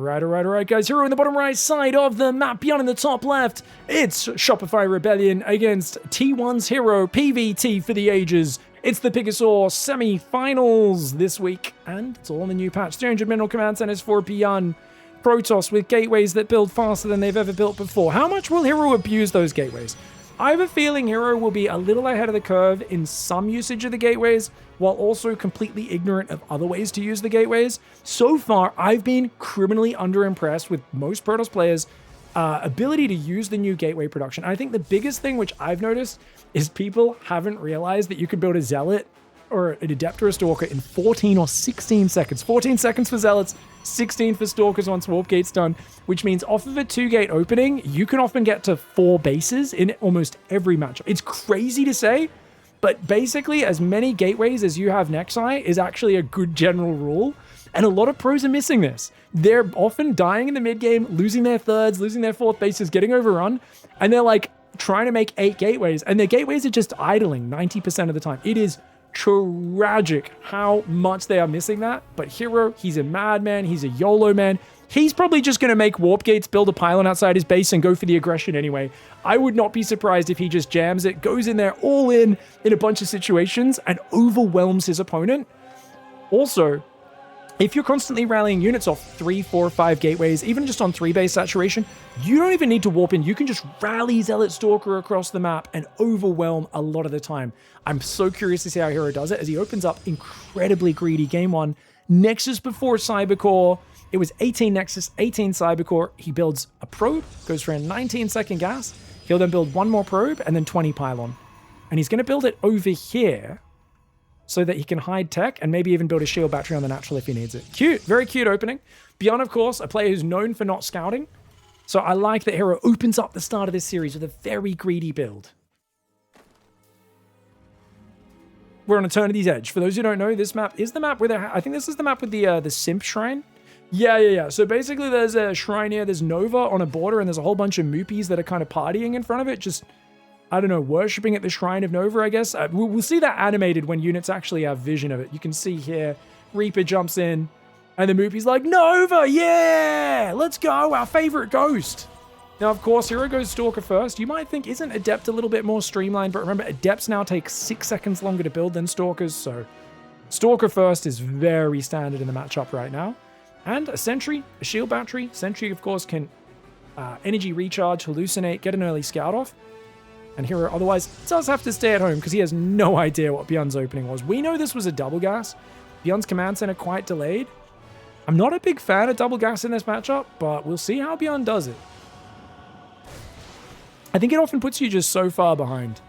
Alright, guys. herO in the bottom right side of the map. ByuN in the top left. It's Shopify Rebellion against T1's herO. PvT for the ages. It's the Pigstarcraft semi-finals this week. And it's all in the new patch. 300 mineral command centers for ByuN. Protoss with gateways that build faster than they've ever built before. How much will herO abuse those gateways? I have a feeling herO will be a little ahead of the curve in some usage of the gateways, while also completely ignorant of other ways to use the gateways. So far, I've been criminally underimpressed with most Protoss players' ability to use the new gateway production. I think the biggest thing which I've noticed is people haven't realized that you could build a Zealot or an Adept or a Stalker in 14 or 16 seconds. 14 seconds for Zealots, 16 for Stalkers once Warp Gate's done, which means off of a 2-gate opening, you can often get to 4 bases in almost every matchup. It's crazy to say, but basically as many gateways as you have Nexi is actually a good general rule, and a lot of pros are missing this. They're often dying in the mid game, losing their thirds, losing their fourth bases, getting overrun, and they're like trying to make 8 gateways, and their gateways are just idling 90% of the time. It is tragic how much they are missing that. But herO, he's a madman, he's a YOLO man. He's probably just going to make warp gates, build a pylon outside his base, and go for the aggression anyway. I would not be surprised if he just jams it, goes in there all in a bunch of situations, and overwhelms his opponent. Also, if you're constantly rallying units off 3, 4, 5 gateways, even just on 3-base saturation, you don't even need to warp in. You can just rally Zealot Stalker across the map and overwhelm a lot of the time. I'm so curious to see how herO does it as he opens up incredibly greedy game 1. Nexus before Cybercore. It was 18 Nexus, 18 Cybercore. He builds a probe, goes for a 19-second gas. He'll then build one more probe and then 20 pylon. And he's going to build it over here so that he can hide tech and maybe even build a shield battery on the natural if he needs it. Cute, very cute opening. ByuN, of course, a player who's known for not scouting. So I like that herO opens up the start of this series with a very greedy build. We're on Eternity's Edge. For those who don't know, this map is the map where I think this is the map with the Simp Shrine. Yeah. So basically there's a shrine here, there's Nova on a border, and there's a whole bunch of moopies that are kind of partying in front of it, just, I don't know, worshipping at the shrine of Nova, I guess. We'll see that animated when units actually have vision of it. You can see here, Reaper jumps in, and the moopie's like, Nova, yeah! Let's go, our favorite ghost! Now, of course, herO goes Stalker first. You might think, isn't Adept a little bit more streamlined? But remember, Adepts now take 6 seconds longer to build than Stalkers, so Stalker first is very standard in the matchup right now. And a Sentry, a shield battery. Sentry, of course, can energy recharge, hallucinate, get an early scout off. And herO otherwise does have to stay at home because he has no idea what ByuN's opening was. We know this was a double gas. ByuN's command center quite delayed. I'm not a big fan of double gas in this matchup, but we'll see how ByuN does it. I think it often puts you just so far behind.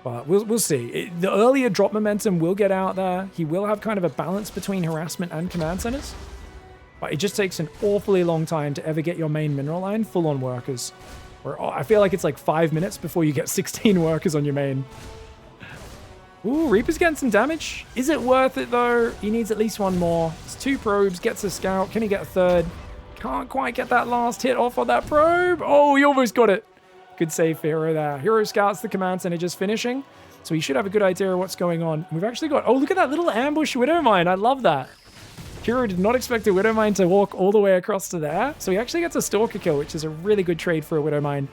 But we'll see. The earlier drop momentum will get out there. He will have kind of a balance between harassment and command centers. But it just takes an awfully long time to ever get your main mineral line full on workers. I feel like it's like 5 minutes before you get 16 workers on your main. Ooh, Reaper's getting some damage. Is it worth it, though? He needs at least one more. It's 2 probes, gets a scout. Can he get a third? Can't quite get that last hit off on that probe. Oh, he almost got it. Good save for herO there. herO scouts the command center just finishing. So he should have a good idea of what's going on. We've actually got... Oh, look at that little ambush Widowmine. I love that. herO did not expect a Widowmine to walk all the way across to there. So he actually gets a Stalker kill, which is a really good trade for a Widowmine.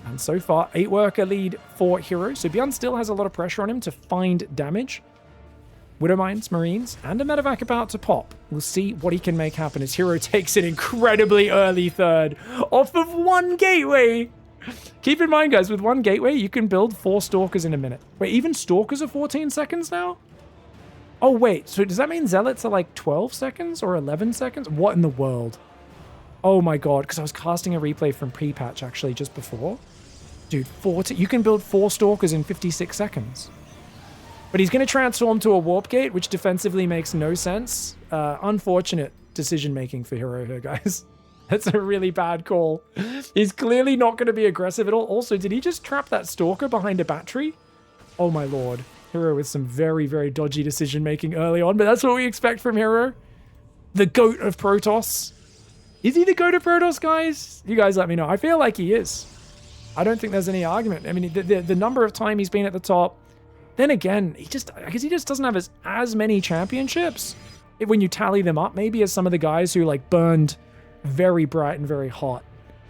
And so far, 8-worker lead for herO. So ByuN still has a lot of pressure on him to find damage. Widowmines, Marines, and a medevac about to pop. We'll see what he can make happen as herO takes an incredibly early third off of 1 gateway. Keep in mind, guys, with 1 gateway, you can build 4 Stalkers in a minute. Wait, even Stalkers are 14 seconds now? Oh, wait. So does that mean Zealots are like 12 seconds or 11 seconds? What in the world? Oh my god, because I was casting a replay from pre-patch, actually, just before. Dude, you can build 4 Stalkers in 56 seconds. But he's going to transform to a Warp Gate, which defensively makes no sense. Unfortunate decision-making for herO here, guys. That's a really bad call. He's clearly not going to be aggressive at all. Also, did he just trap that Stalker behind a battery? Oh my lord. herO with some very, very dodgy decision-making early on, but that's what we expect from herO. The GOAT of Protoss. Is he the GOAT of Protoss, guys? You guys let me know. I feel like he is. I don't think there's any argument. I mean, the number of time he's been at the top. Then again, I guess he just doesn't have as many championships. When you tally them up, maybe as some of the guys who like burned very bright and very hot.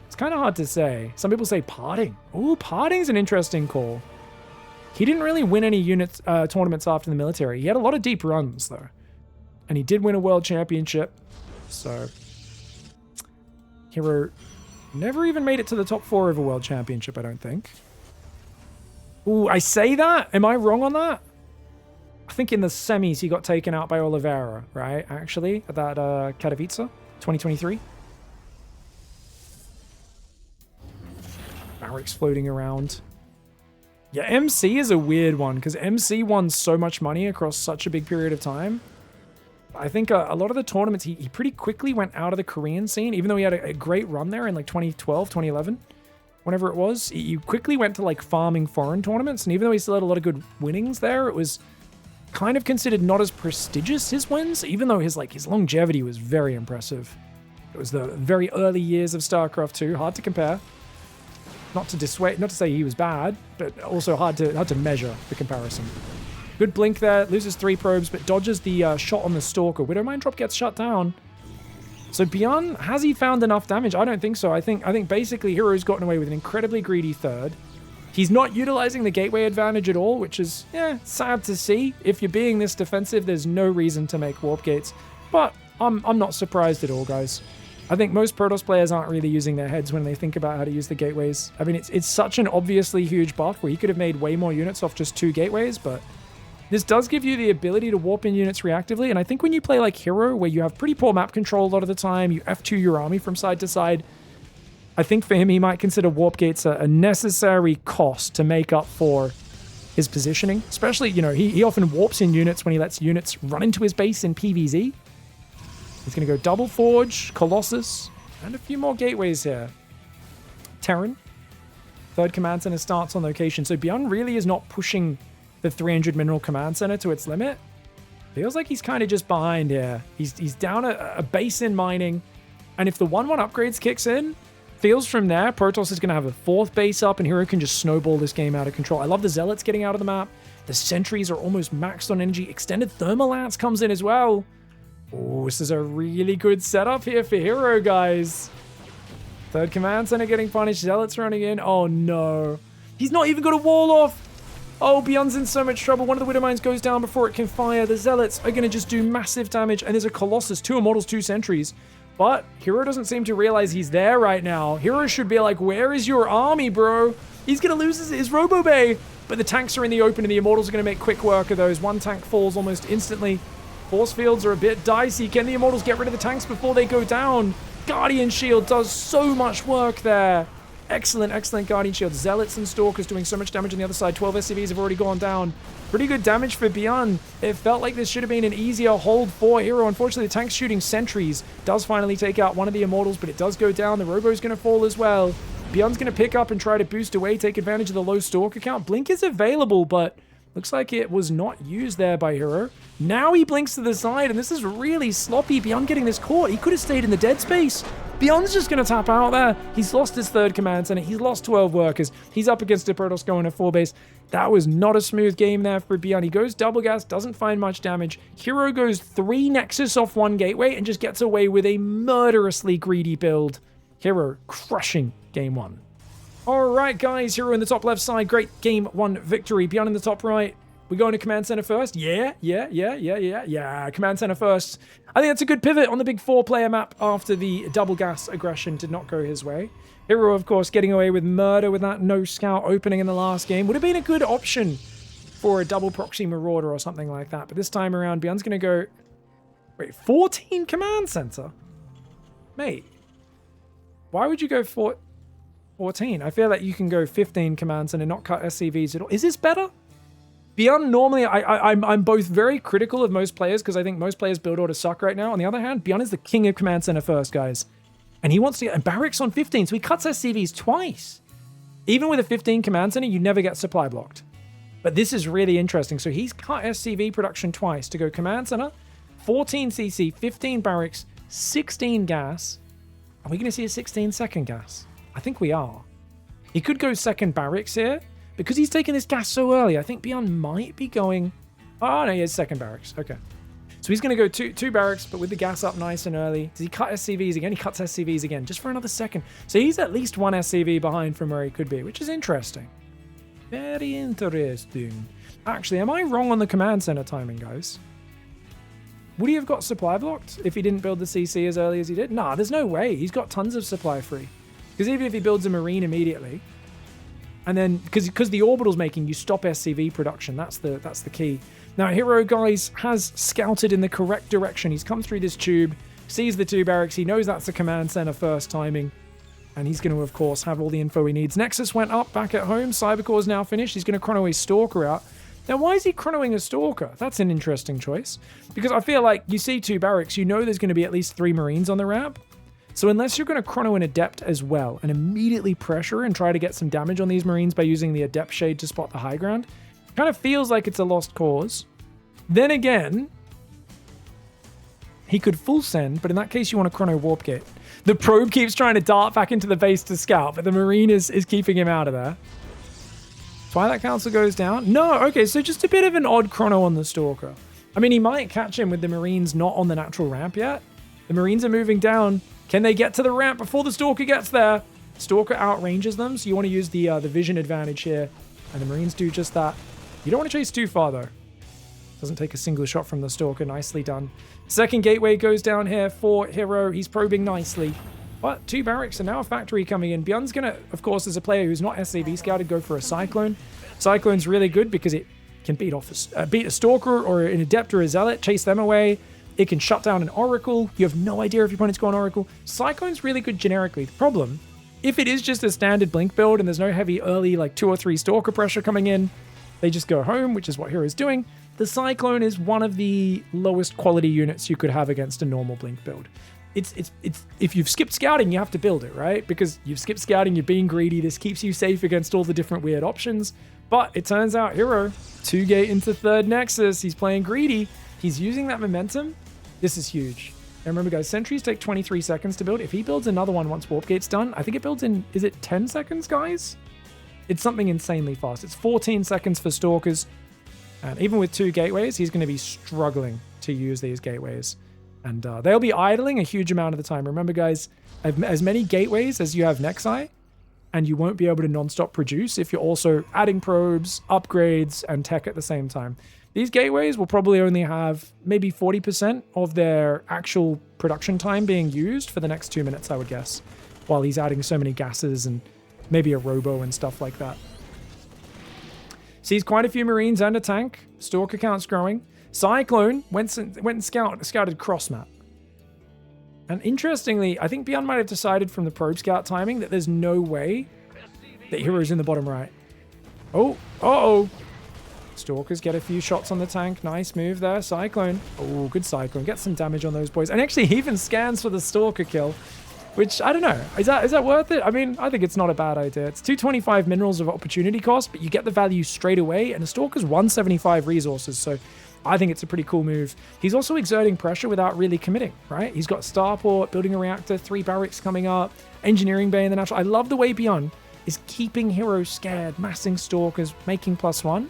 It's kind of hard to say. Some people say parting. Ooh, parting's an interesting call. He didn't really win any tournaments after the military. He had a lot of deep runs, though. And he did win a world championship. So, herO never even made it to the top 4 of a world championship, I don't think. Ooh, I say that? Am I wrong on that? I think in the semis he got taken out by Oliveira, right? Actually, at that Katowice, 2023. Barracks floating around. Yeah, MC is a weird one because MC won so much money across such a big period of time. I think a lot of the tournaments, he pretty quickly went out of the Korean scene, even though he had a great run there in like 2012, 2011, whenever it was. He quickly went to like farming foreign tournaments, and even though he still had a lot of good winnings there, it was kind of considered not as prestigious, his wins, even though his longevity was very impressive. It was the very early years of StarCraft 2, hard to compare. Not to say he was bad, but also hard to measure the comparison. Good blink there, loses 3 probes, but dodges the shot on the Stalker. Widowmine drop gets shut down. So ByuN, has he found enough damage? I don't think so. I think basically herO's gotten away with an incredibly greedy third. He's not utilizing the gateway advantage at all, which is, sad to see. If you're being this defensive, there's no reason to make warp gates. But I'm not surprised at all, guys. I think most Protoss players aren't really using their heads when they think about how to use the gateways. I mean, it's such an obviously huge buff where he could have made way more units off just 2 gateways, but this does give you the ability to warp in units reactively, and I think when you play like herO, where you have pretty poor map control a lot of the time, you F2 your army from side to side, I think for him, he might consider warp gates a necessary cost to make up for his positioning. Especially, he often warps in units when he lets units run into his base in PvZ. He's going to go double Forge, Colossus, and a few more gateways here. Terran. 3rd Command Center starts on location. So ByuN really is not pushing the 300 Mineral Command Center to its limit. Feels like he's kind of just behind here. He's down a base in mining. And if the 1-1 upgrades kicks in, feels from there, Protoss is going to have a 4th base up, and herO can just snowball this game out of control. I love the Zealots getting out of the map. The Sentries are almost maxed on energy. Extended Thermal Lance comes in as well. Oh, this is a really good setup here for herO, guys. 3rd Command Center getting punished. Zealots running in. Oh, no. He's not even got a wall off. Oh, ByuN's in so much trouble. One of the Widowmines goes down before it can fire. The Zealots are going to just do massive damage. And there's a Colossus, 2 Immortals, 2 Sentries. But herO doesn't seem to realize he's there right now. herO should be like, where is your army, bro? He's going to lose his Robo Bay. But the tanks are in the open, and the Immortals are going to make quick work of those. 1 tank falls almost instantly. Force fields are a bit dicey. Can the Immortals get rid of the tanks before they go down? Guardian Shield does so much work there. Excellent, excellent Guardian Shield. Zealots and Stalkers doing so much damage on the other side. 12 SCVs have already gone down. Pretty good damage for ByuN. It felt like this should have been an easier hold for herO. Unfortunately, the tank's shooting Sentries. Does finally take out one of the Immortals, but it does go down. The Robo's going to fall as well. ByuN's going to pick up and try to boost away, take advantage of the low Stalker count. Blink is available, but looks like it was not used there by herO. Now he blinks to the side, and this is really sloppy. ByuN getting this caught. He could have stayed in the dead space. ByuN's just going to tap out there. He's lost his 3rd Command Center. He's lost 12 workers. He's up against a Protoss going to 4 base. That was not a smooth game there for ByuN. He goes double gas, doesn't find much damage. herO goes 3 Nexus off 1 gateway and just gets away with a murderously greedy build. herO crushing game 1. All right, guys, herO in the top left side. Great game 1 victory. ByuN in the top right. We going to Command Center first? Yeah. Command Center first. I think that's a good pivot on the big 4-player map after the double gas aggression did not go his way. herO, of course, getting away with murder with that no scout opening in the last game. Would have been a good option for a double proxy marauder or something like that. But this time around, ByuN's going to go... Wait, 14 Command Center? Mate, why would you go 14? I feel like you can go 15 Command Center and not cut SCVs at all. Is this better? ByuN, normally, I'm both very critical of most players because I think most players build order suck right now. On the other hand, ByuN is the king of Command Center first, guys. And he wants to get... And Barracks on 15, so he cuts SCVs twice. Even with a 15 Command Center, you never get supply blocked. But this is really interesting. So he's cut SCV production twice to go Command Center, 14 CC, 15 Barracks, 16 gas. Are we going to see a 16 second gas? I think we are. He could go second Barracks here. Because he's taking this gas so early, I think ByuN might be going... Oh, no, he has second Barracks. Okay. So he's going to go two barracks, but with the gas up nice and early. Does he cut SCVs again? He cuts SCVs again, just for another second. So he's at least one SCV behind from where he could be, which is interesting. Very interesting. Actually, am I wrong on the command center timing, guys? Would he have got supply blocked if he didn't build the CC as early as he did? Nah, there's no way. He's got tons of supply free. Because even if he builds a marine immediately, and then because the orbital's making you stop SCV production, that's the key. Now herO, guys, has scouted in the correct direction. He's come through this tube, sees the 2 barracks. He knows that's the command center first timing, and he's going to, of course, have all the info he needs. Nexus went up back at home. Cybercore's now finished. He's going to chrono a Stalker out. Now, why is he chronoing a Stalker? That's an interesting choice. Because I feel like you see 2 barracks, you know there's going to be at least 3 Marines on the ramp. So unless you're going to chrono an Adept as well and immediately pressure and try to get some damage on these Marines by using the Adept Shade to spot the high ground, kind of feels like it's a lost cause. Then again, he could full send, but in that case you want to chrono Warp Gate. The probe keeps trying to dart back into the base to scout, but the Marine is keeping him out of there. Twilight Council goes down. No, okay, so just a bit of an odd chrono on the Stalker. I mean, he might catch him with the Marines not on the natural ramp yet. The Marines are moving down. Can they get to the ramp before the Stalker gets there? Stalker outranges them, so you want to use the vision advantage here. And the Marines do just that. You don't want to chase too far, though. Doesn't take a single shot from the Stalker. Nicely done. Second gateway goes down here for herO. He's probing nicely. But 2 barracks and now a factory coming in. ByuN's going to, of course, as a player who's not SCV scouted, go for a Cyclone. Cyclone's really good because it can beat a Stalker or an Adept or a Zealot, chase them away. It can shut down an Oracle. You have no idea if your opponent's got an Oracle. Cyclone's really good generically. The problem, if it is just a standard Blink build and there's no heavy early, like 2 or 3 Stalker pressure coming in, they just go home, which is what herO's doing. The Cyclone is one of the lowest quality units you could have against a normal Blink build. It's if you've skipped scouting, you have to build it, right? Because you've skipped scouting, you're being greedy. This keeps you safe against all the different weird options. But it turns out herO, 2 gate into 3rd Nexus. He's playing greedy. He's using that momentum. This is huge. And remember, guys, sentries take 23 seconds to build. If he builds another one once Warp Gate's done, I think it builds in, is it 10 seconds, guys? It's something insanely fast. It's 14 seconds for Stalkers. And even with 2 gateways, he's going to be struggling to use these gateways. And they'll be idling a huge amount of the time. Remember, guys, as many gateways as you have Nexi, and you won't be able to non-stop produce if you're also adding probes, upgrades, and tech at the same time. These gateways will probably only have maybe 40% of their actual production time being used for the next 2 minutes, I would guess, while he's adding so many gases and maybe a robo and stuff like that. Sees quite a few Marines and a tank. Stalker count's growing. Cyclone went and scouted cross map. And interestingly, I think ByuN might have decided from the probe scout timing that there's no way that herO's in the bottom right. Oh, uh-oh. Stalkers get a few shots on the tank. Nice move there. Cyclone. Oh, good Cyclone. Get some damage on those boys. And actually, he even scans for the Stalker kill, which, I don't know. Is that worth it? I mean, I think it's not a bad idea. It's 225 minerals of opportunity cost, but you get the value straight away, and the Stalker's 175 resources, so I think it's a pretty cool move. He's also exerting pressure without really committing, right? He's got Starport, building a reactor, 3 barracks coming up, engineering bay in the natural. I love the way ByuN is keeping herO scared, massing Stalkers, making +1.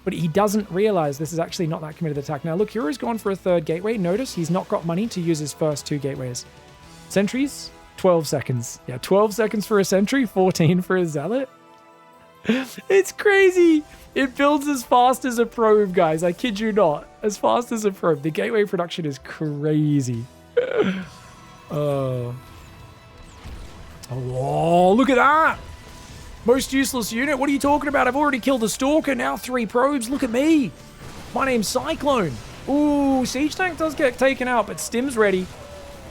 But he doesn't realize this is actually not that committed attack. Now, look, herO's gone for a 3rd gateway. Notice he's not got money to use his first 2 gateways. Sentries, 12 seconds. Yeah, 12 seconds for a sentry, 14 for a zealot. It's crazy. It builds as fast as a probe, guys. I kid you not. As fast as a probe. The gateway production is crazy. Oh, look at that. Most useless unit? What are you talking about? I've already killed a Stalker, now 3 probes. Look at me. My name's Cyclone. Ooh, Siege Tank does get taken out, but Stim's ready.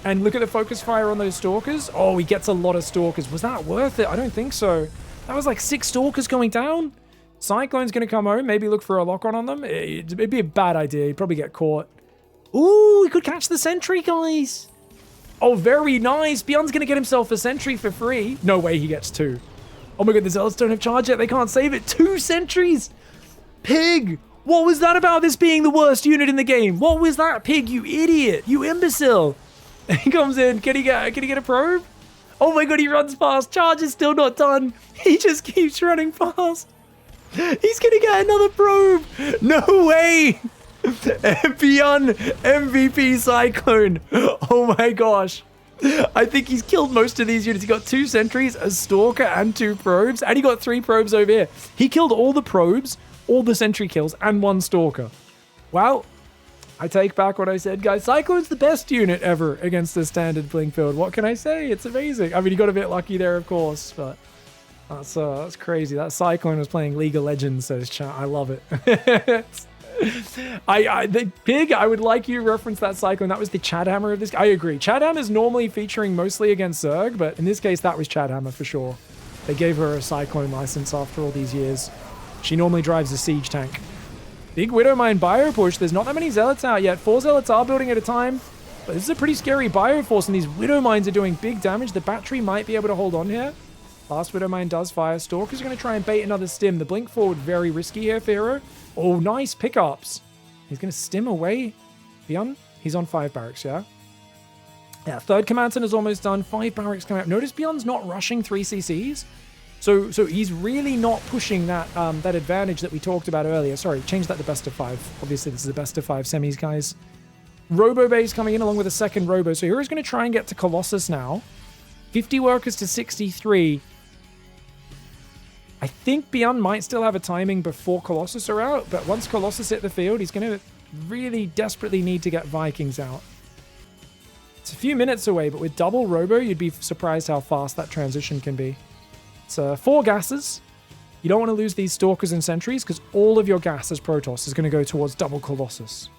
And look at the focus fire on those Stalkers. Oh, he gets a lot of Stalkers. Was that worth it? I don't think so. That was like 6 Stalkers going down. Cyclone's going to come home, maybe look for a lock-on them. It'd be a bad idea. He'd probably get caught. Ooh, he could catch the sentry, guys. Oh, very nice. ByuN's going to get himself a sentry for free. No way he gets 2. Oh my god, the Zealots don't have charge yet. They can't save it. 2 sentries. Pig. What was that about this being the worst unit in the game? What was that, Pig? You idiot. You imbecile. He comes in. Can he get a probe? Oh my god, he runs past. Charge is still not done. He just keeps running past. He's gonna get another probe. No way. ByuN MVP Cyclone. Oh my gosh. I think he's killed most of these units. He got 2 sentries, a stalker, and 2 probes. And he got 3 probes over here. He killed all the probes, all the sentry kills, and 1 stalker. Well, I take back what I said, guys. Cyclone's the best unit ever against the standard blink build. What can I say? It's amazing. I mean, he got a bit lucky there, of course, but that's crazy. That Cyclone was playing League of Legends, says chat. I love it. The Pig, I would like you to reference that Cyclone. That was the Chadhammer of this. I agree. Chadhammer is normally featuring mostly against Zerg, but in this case, that was Chadhammer for sure. They gave her a Cyclone license after all these years. She normally drives a siege tank. Big Widowmine bio push. There's not that many Zealots out yet. 4 Zealots are building at a time, but this is a pretty scary bio force, and these Widowmines are doing big damage. The battery might be able to hold on here. Last Widowmine does fire. Stalker's going to try and bait another stim. The blink forward, very risky here for herO. Oh, nice pickups. He's going to stim away. ByuN, he's on 5 barracks, yeah? Yeah, 3rd command center is almost done. 5 barracks coming up. Notice ByuN's not rushing 3 CCs. So he's really not pushing that that advantage that we talked about earlier. Sorry, change that to best of 5. Obviously, this is the best of 5 semis, guys. Robo base coming in along with a 2nd Robo. So hero's going to try and get to Colossus now. 50 workers to 63. I think ByuN might still have a timing before Colossus are out, but once Colossus hit the field, he's going to really desperately need to get Vikings out. It's a few minutes away, but with double Robo, you'd be surprised how fast that transition can be. It's 4 gases. You don't want to lose these Stalkers and Sentries, because all of your gas as Protoss is going to go towards double Colossus.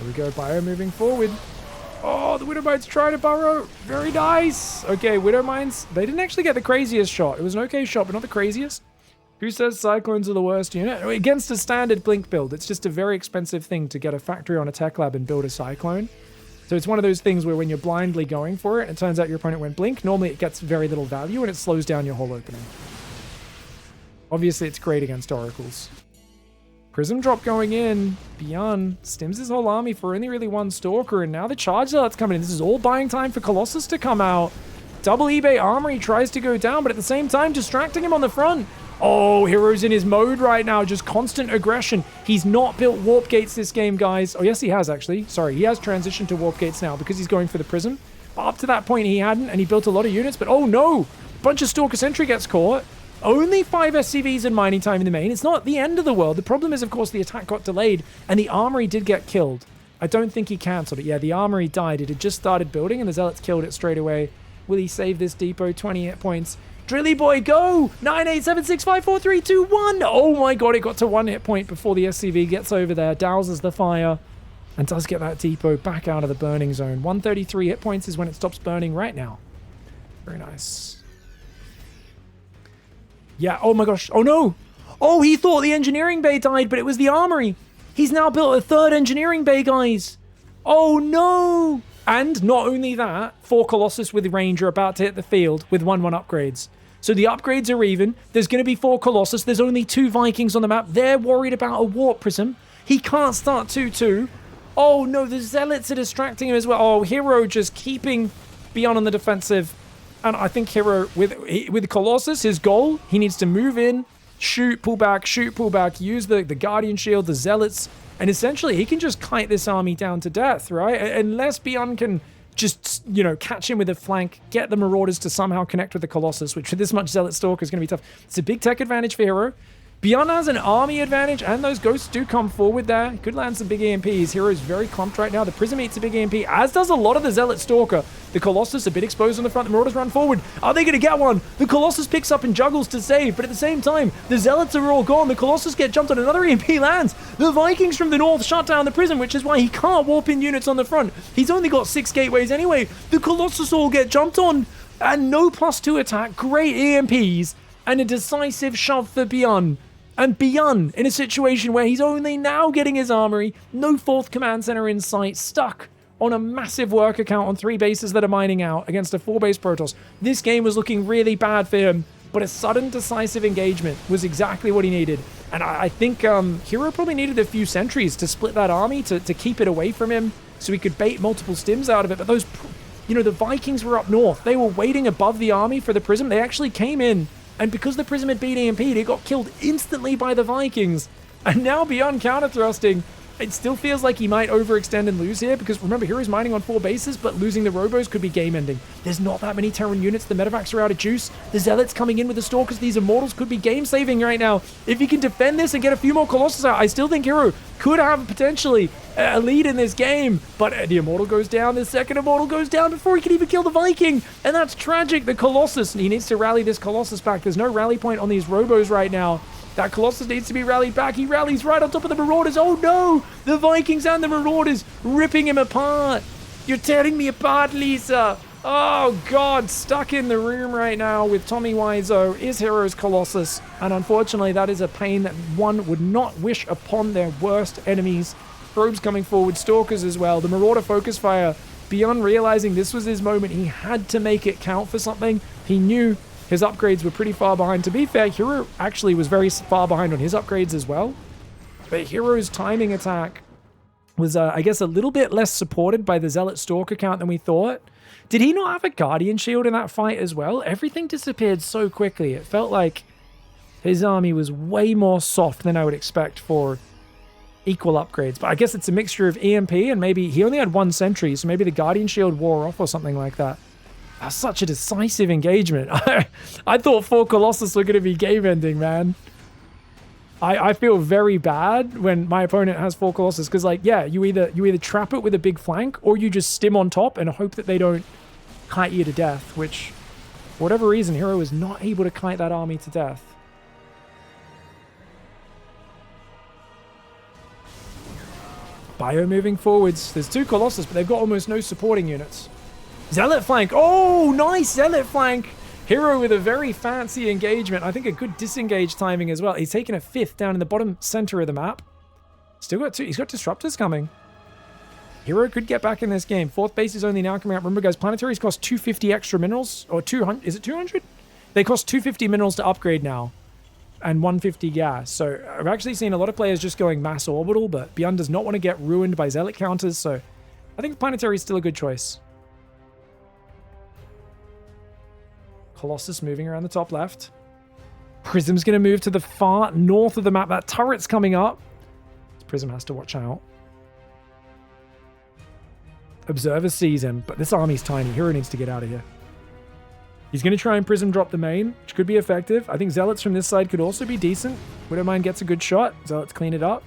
Here we go, Bio moving forward. Oh, the Widowmine's trying to burrow. Very nice. Okay, Widowmines, they didn't actually get the craziest shot. It was an okay shot, but not the craziest. Who says Cyclones are the worst unit? Against a standard blink build, it's just a very expensive thing to get a factory on a tech lab and build a Cyclone. So it's one of those things where when you're blindly going for it, it turns out your opponent went blink. Normally it gets very little value and it slows down your whole opening. Obviously it's great against oracles. Prism drop going in. ByuN stims his whole army for only really 1 Stalker, and now the Charge Zealot's coming in. This is all buying time for Colossus to come out. Double eBay Armory tries to go down, but at the same time distracting him on the front. Oh, hero's in his mode right now, just constant aggression. He's not built warp gates this game, guys. Oh, yes, he has, actually. Sorry, he has transitioned to warp gates now because he's going for the Prism. Up to that point, he hadn't, and he built a lot of units, but oh no! Bunch of Stalker Sentry gets caught. Only 5 SCVs and mining time in the main. It's not the end of the world. The problem is, of course, the attack got delayed, and the Armory did get killed. I don't think he cancelled it. Yeah, the Armory died. It had just started building, and the Zealots killed it straight away. Will he save this depot? 20 hit points. Drilly boy, go! 9, 8, 7, 6, 5, 4, 3, 2, 1. Oh my god, it got to 1 hit point before the SCV gets over there, douses the fire, and does get that depot back out of the burning zone. 133 hit points is when it stops burning right now. Very nice. Yeah, oh my gosh. Oh no! Oh, he thought the engineering bay died, but it was the armory. He's now built a 3rd engineering bay, guys. Oh no! And not only that, 4 Colossus with range are about to hit the field with 1-1 upgrades. So the upgrades are even. There's going to be 4 Colossus. There's only 2 Vikings on the map. They're worried about a warp prism. He can't start 2-2. Oh no, the Zealots are distracting him as well. Oh, herO just keeping ByuN on the defensive. And I think herO, with Colossus, his goal, he needs to move in, shoot, pull back, use the Guardian Shield, the Zealots, and essentially he can just kite this army down to death, right? Unless ByuN can just, you know, catch him with a flank, get the Marauders to somehow connect with the Colossus, which with this much Zealot Stalker is going to be tough. It's a big tech advantage for herO. ByuN has an army advantage, and those ghosts do come forward there. He could land some big EMPs. herO's very clumped right now. The Prism eats a big EMP, as does a lot of the Zealot Stalker. The Colossus a bit exposed on the front. The Marauders run forward. Are they going to get one? The Colossus picks up and juggles to save, but at the same time, the Zealots are all gone. The Colossus get jumped on. Another EMP lands. The Vikings from the north shut down the Prism, which is why he can't warp in units on the front. He's only got 6 gateways anyway. The Colossus all get jumped on, and no +2 attack. Great EMPs, and a decisive shove for ByuN. And ByuN in a situation where he's only now getting his armory, no 4th command center in sight, stuck on a massive work account on 3 bases that are mining out against a 4-base Protoss. This game was looking really bad for him, but a sudden decisive engagement was exactly what he needed. And I think herO probably needed a few sentries to split that army to keep it away from him so he could bait multiple stims out of it. But those, you know, the Vikings were up north. They were waiting above the army for the Prism. They actually came in And because the Prism had beat EMP'd, it got killed instantly by the Vikings. And now ByuN counter-thrusting. It still feels like he might overextend and lose here, because remember, hero's mining on 4 bases, but losing the Robos could be game-ending. There's not that many Terran units. The Medevacs are out of juice. The Zealots coming in with the Stalkers. These Immortals could be game-saving right now. If he can defend this and get a few more Colossus out, I still think herO could have potentially a lead in this game. But the Immortal goes down. The second Immortal goes down before he can even kill the Viking. And that's tragic. The Colossus, he needs to rally this Colossus back. There's no rally point on these Robos right now. That Colossus needs to be rallied back. He rallies right on top of the Marauders. Oh no! The Vikings and the Marauders ripping him apart. You're tearing me apart, Lisa. Oh god, stuck in the room right now with Tommy Wiseau is herO's Colossus. And unfortunately, that is a pain that one would not wish upon their worst enemies. Probes coming forward, Stalkers as well. The Marauder focus fire. ByuN realizing this was his moment. He had to make it count for something. He knew his upgrades were pretty far behind. To be fair, herO actually was very far behind on his upgrades as well. But herO's timing attack was, I guess, a little bit less supported by the Zealot Stalker count than we thought. Did he not have a Guardian Shield in that fight as well? Everything disappeared so quickly. It felt like his army was way more soft than I would expect for equal upgrades. But I guess it's a mixture of EMP and maybe he only had 1 sentry, so maybe the Guardian Shield wore off or something like that. That's such a decisive engagement. I thought 4 Colossus were going to be game-ending, man. I feel very bad when my opponent has 4 Colossus, because, like, yeah, you either trap it with a big flank, or you just stim on top and hope that they don't kite you to death, which, for whatever reason, herO is not able to kite that army to death. ByuN moving forwards. There's 2 Colossus, but they've got almost no supporting units. Zealot flank. Oh, nice Zealot flank. herO with a very fancy engagement. I think a good disengage timing as well. He's taking a 5th down in the bottom center of the map. Still got 2. He's got disruptors coming. herO could get back in this game. 4th base is only now coming out. Remember, guys, planetaries cost 250 extra minerals. Or 200. Is it 200? They cost 250 minerals to upgrade now. And 150 gas. So I've actually seen a lot of players just going mass orbital, but ByuN does not want to get ruined by Zealot counters. So I think planetary is still a good choice. Colossus moving around the top left. Prism's going to move to the far north of the map. That turret's coming up. Prism has to watch out. Observer sees him, but this army's tiny. herO needs to get out of here. He's going to try and Prism drop the main, which could be effective. I think Zealots from this side could also be decent. Widowmine gets a good shot. Zealots clean it up.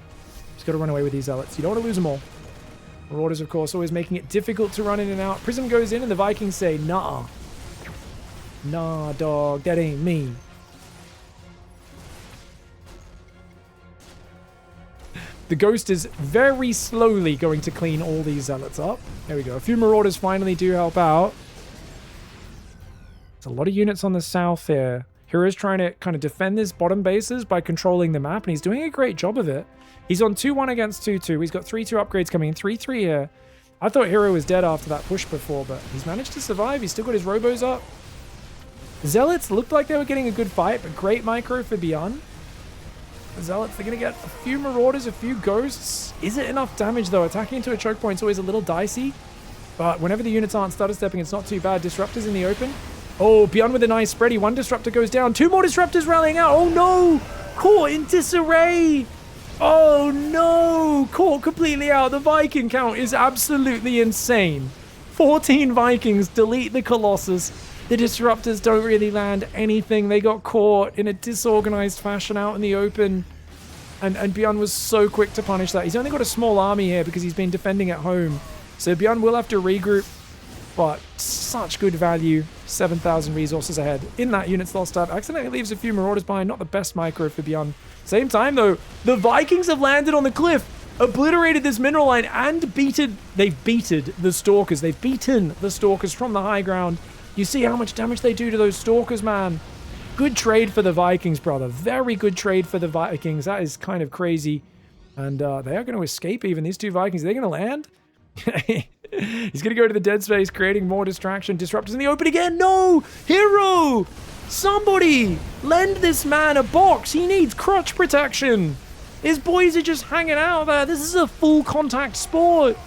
Just got to run away with these Zealots. You don't want to lose them all. Marauders, of course, always making it difficult to run in and out. Prism goes in, and the Vikings say, nah. Nah, dog, that ain't me. The Ghost is very slowly going to clean all these Zealots up. There we go. A few Marauders finally do help out. There's a lot of units on the south here. herO's trying to kind of defend his bottom bases by controlling the map, and he's doing a great job of it. He's on 2-1 against 2-2. He's got 3-2 upgrades coming in, 3-3 here. I thought herO was dead after that push before, but he's managed to survive. He's still got his Robos up. Zealots looked like they were getting a good fight, but great micro for ByuN. The Zealots, they're going to get a few Marauders, a few Ghosts. Is it enough damage, though? Attacking into a choke point is always a little dicey. But whenever the units aren't stutter stepping, it's not too bad. Disruptors in the open. Oh, ByuN with a nice spready. 1 Disruptor goes down. 2 more Disruptors rallying out. Oh, no! Caught in disarray! Oh, no! Caught completely out. The Viking count is absolutely insane. 14 Vikings delete the Colossus. The Disruptors don't really land anything. They got caught in a disorganized fashion out in the open. And ByuN was so quick to punish that. He's only got a small army here because he's been defending at home. So ByuN will have to regroup. But such good value. 7,000 resources ahead. In that unit's lost tab. Accidentally leaves a few Marauders behind. Not the best micro for ByuN. Same time, though, the Vikings have landed on the cliff. Obliterated this mineral line and they've beaten the Stalkers. They've beaten the Stalkers from the high ground. You see how much damage they do to those Stalkers, man. Good trade for the Vikings, brother. Very good trade for the Vikings. That is kind of crazy. And they are going to escape even. These 2 Vikings, are they going to land? He's going to go to the dead space, creating more distraction. Disruptors in the open again. No! herO! Somebody! Lend this man a box. He needs crotch protection. His boys are just hanging out there. This is a full contact sport.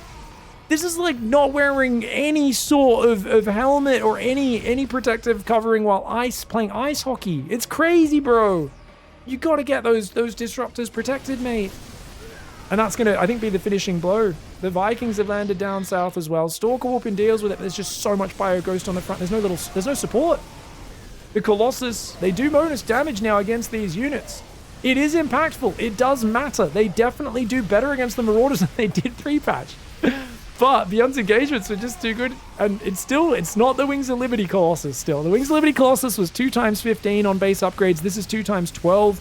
This is like not wearing any sort of helmet or any protective covering while playing ice hockey. It's crazy, bro. You got to get those disruptors protected, mate. And that's going to, I think, be the finishing blow. The Vikings have landed down south as well. Stalker Warping deals with it. There's just so much Bio Ghost on the front. There's no support. The Colossus, they do bonus damage now against these units. It is impactful. It does matter. They definitely do better against the Marauders than they did pre-patch. But ByuN's engagements were just too good. And it's not the Wings of Liberty Colossus still. The Wings of Liberty Colossus was 2 times 15 on base upgrades. This is 2 times 12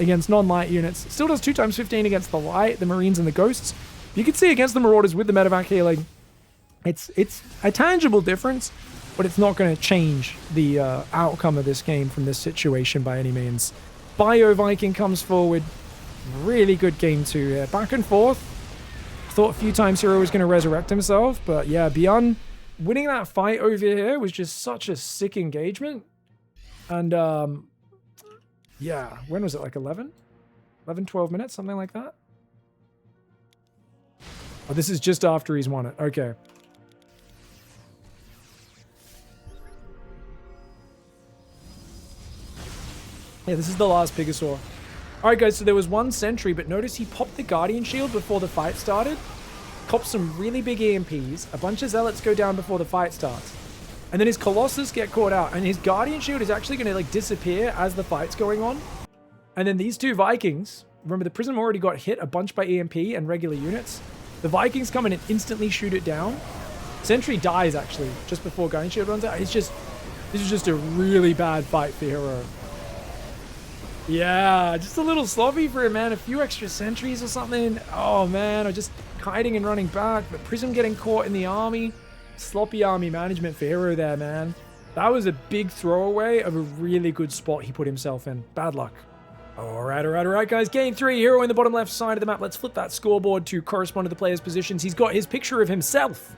against non-light units. Still does 2 times 15 against the light, the Marines, and the Ghosts. You can see against the Marauders with the medevac healing, it's a tangible difference, but it's not going to change the outcome of this game from this situation by any means. Bio Viking comes forward. Really good game 2 here. Back and forth. Thought a few times herO was going to resurrect himself, but yeah, ByuN winning that fight over here was just such a sick engagement. And yeah, when was it? Like 11, 12 minutes, something like that. Oh, this is just after he's won it. Okay. Yeah, this is the last Pigasaur. Alright guys, so there was one sentry, but notice he popped the Guardian Shield before the fight started. Copped some really big EMPs. A bunch of Zealots go down before the fight starts. And then his Colossus get caught out. And his Guardian Shield is actually going to like disappear as the fight's going on. And then these 2 Vikings, remember the Prism already got hit a bunch by EMP and regular units. The Vikings come in and instantly shoot it down. Sentry dies actually, just before Guardian Shield runs out. This is just a really bad fight for herO. Yeah, just a little sloppy for him, man. A few extra sentries or something. Oh, man. Or just hiding and running back. But Prism getting caught in the army. Sloppy army management for herO there, man. That was a big throwaway of a really good spot he put himself in. Bad luck. All right, guys. Game 3. herO in the bottom left side of the map. Let's flip that scoreboard to correspond to the player's positions. He's got his picture of himself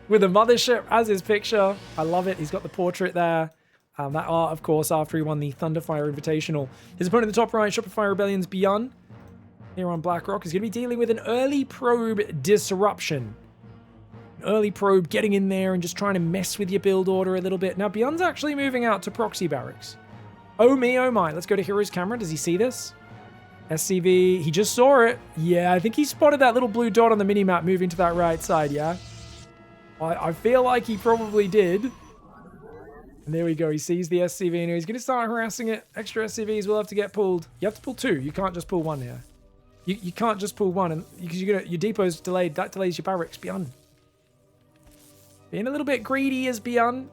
with a mothership as his picture. I love it. He's got the portrait there. That art, of course, after he won the Thunderfire Invitational. His opponent in the top right, Shopify Rebellion's ByuN, here on BlackRock, is going to be dealing with an early probe disruption. An early probe getting in there and just trying to mess with your build order a little bit. Now, ByuN's actually moving out to proxy barracks. Oh me, oh my. Let's go to herO's camera. Does he see this? SCV, he just saw it. Yeah, I think he spotted that little blue dot on the minimap moving to that right side, yeah? I feel like he probably did. And there we go. He sees the SCV and he's going to start harassing it. Extra SCVs will have to get pulled. You have to pull 2. You can't just pull 1 here. You can't just pull 1 and because your depot's delayed. That delays your barracks. ByuN. Being a little bit greedy as ByuN.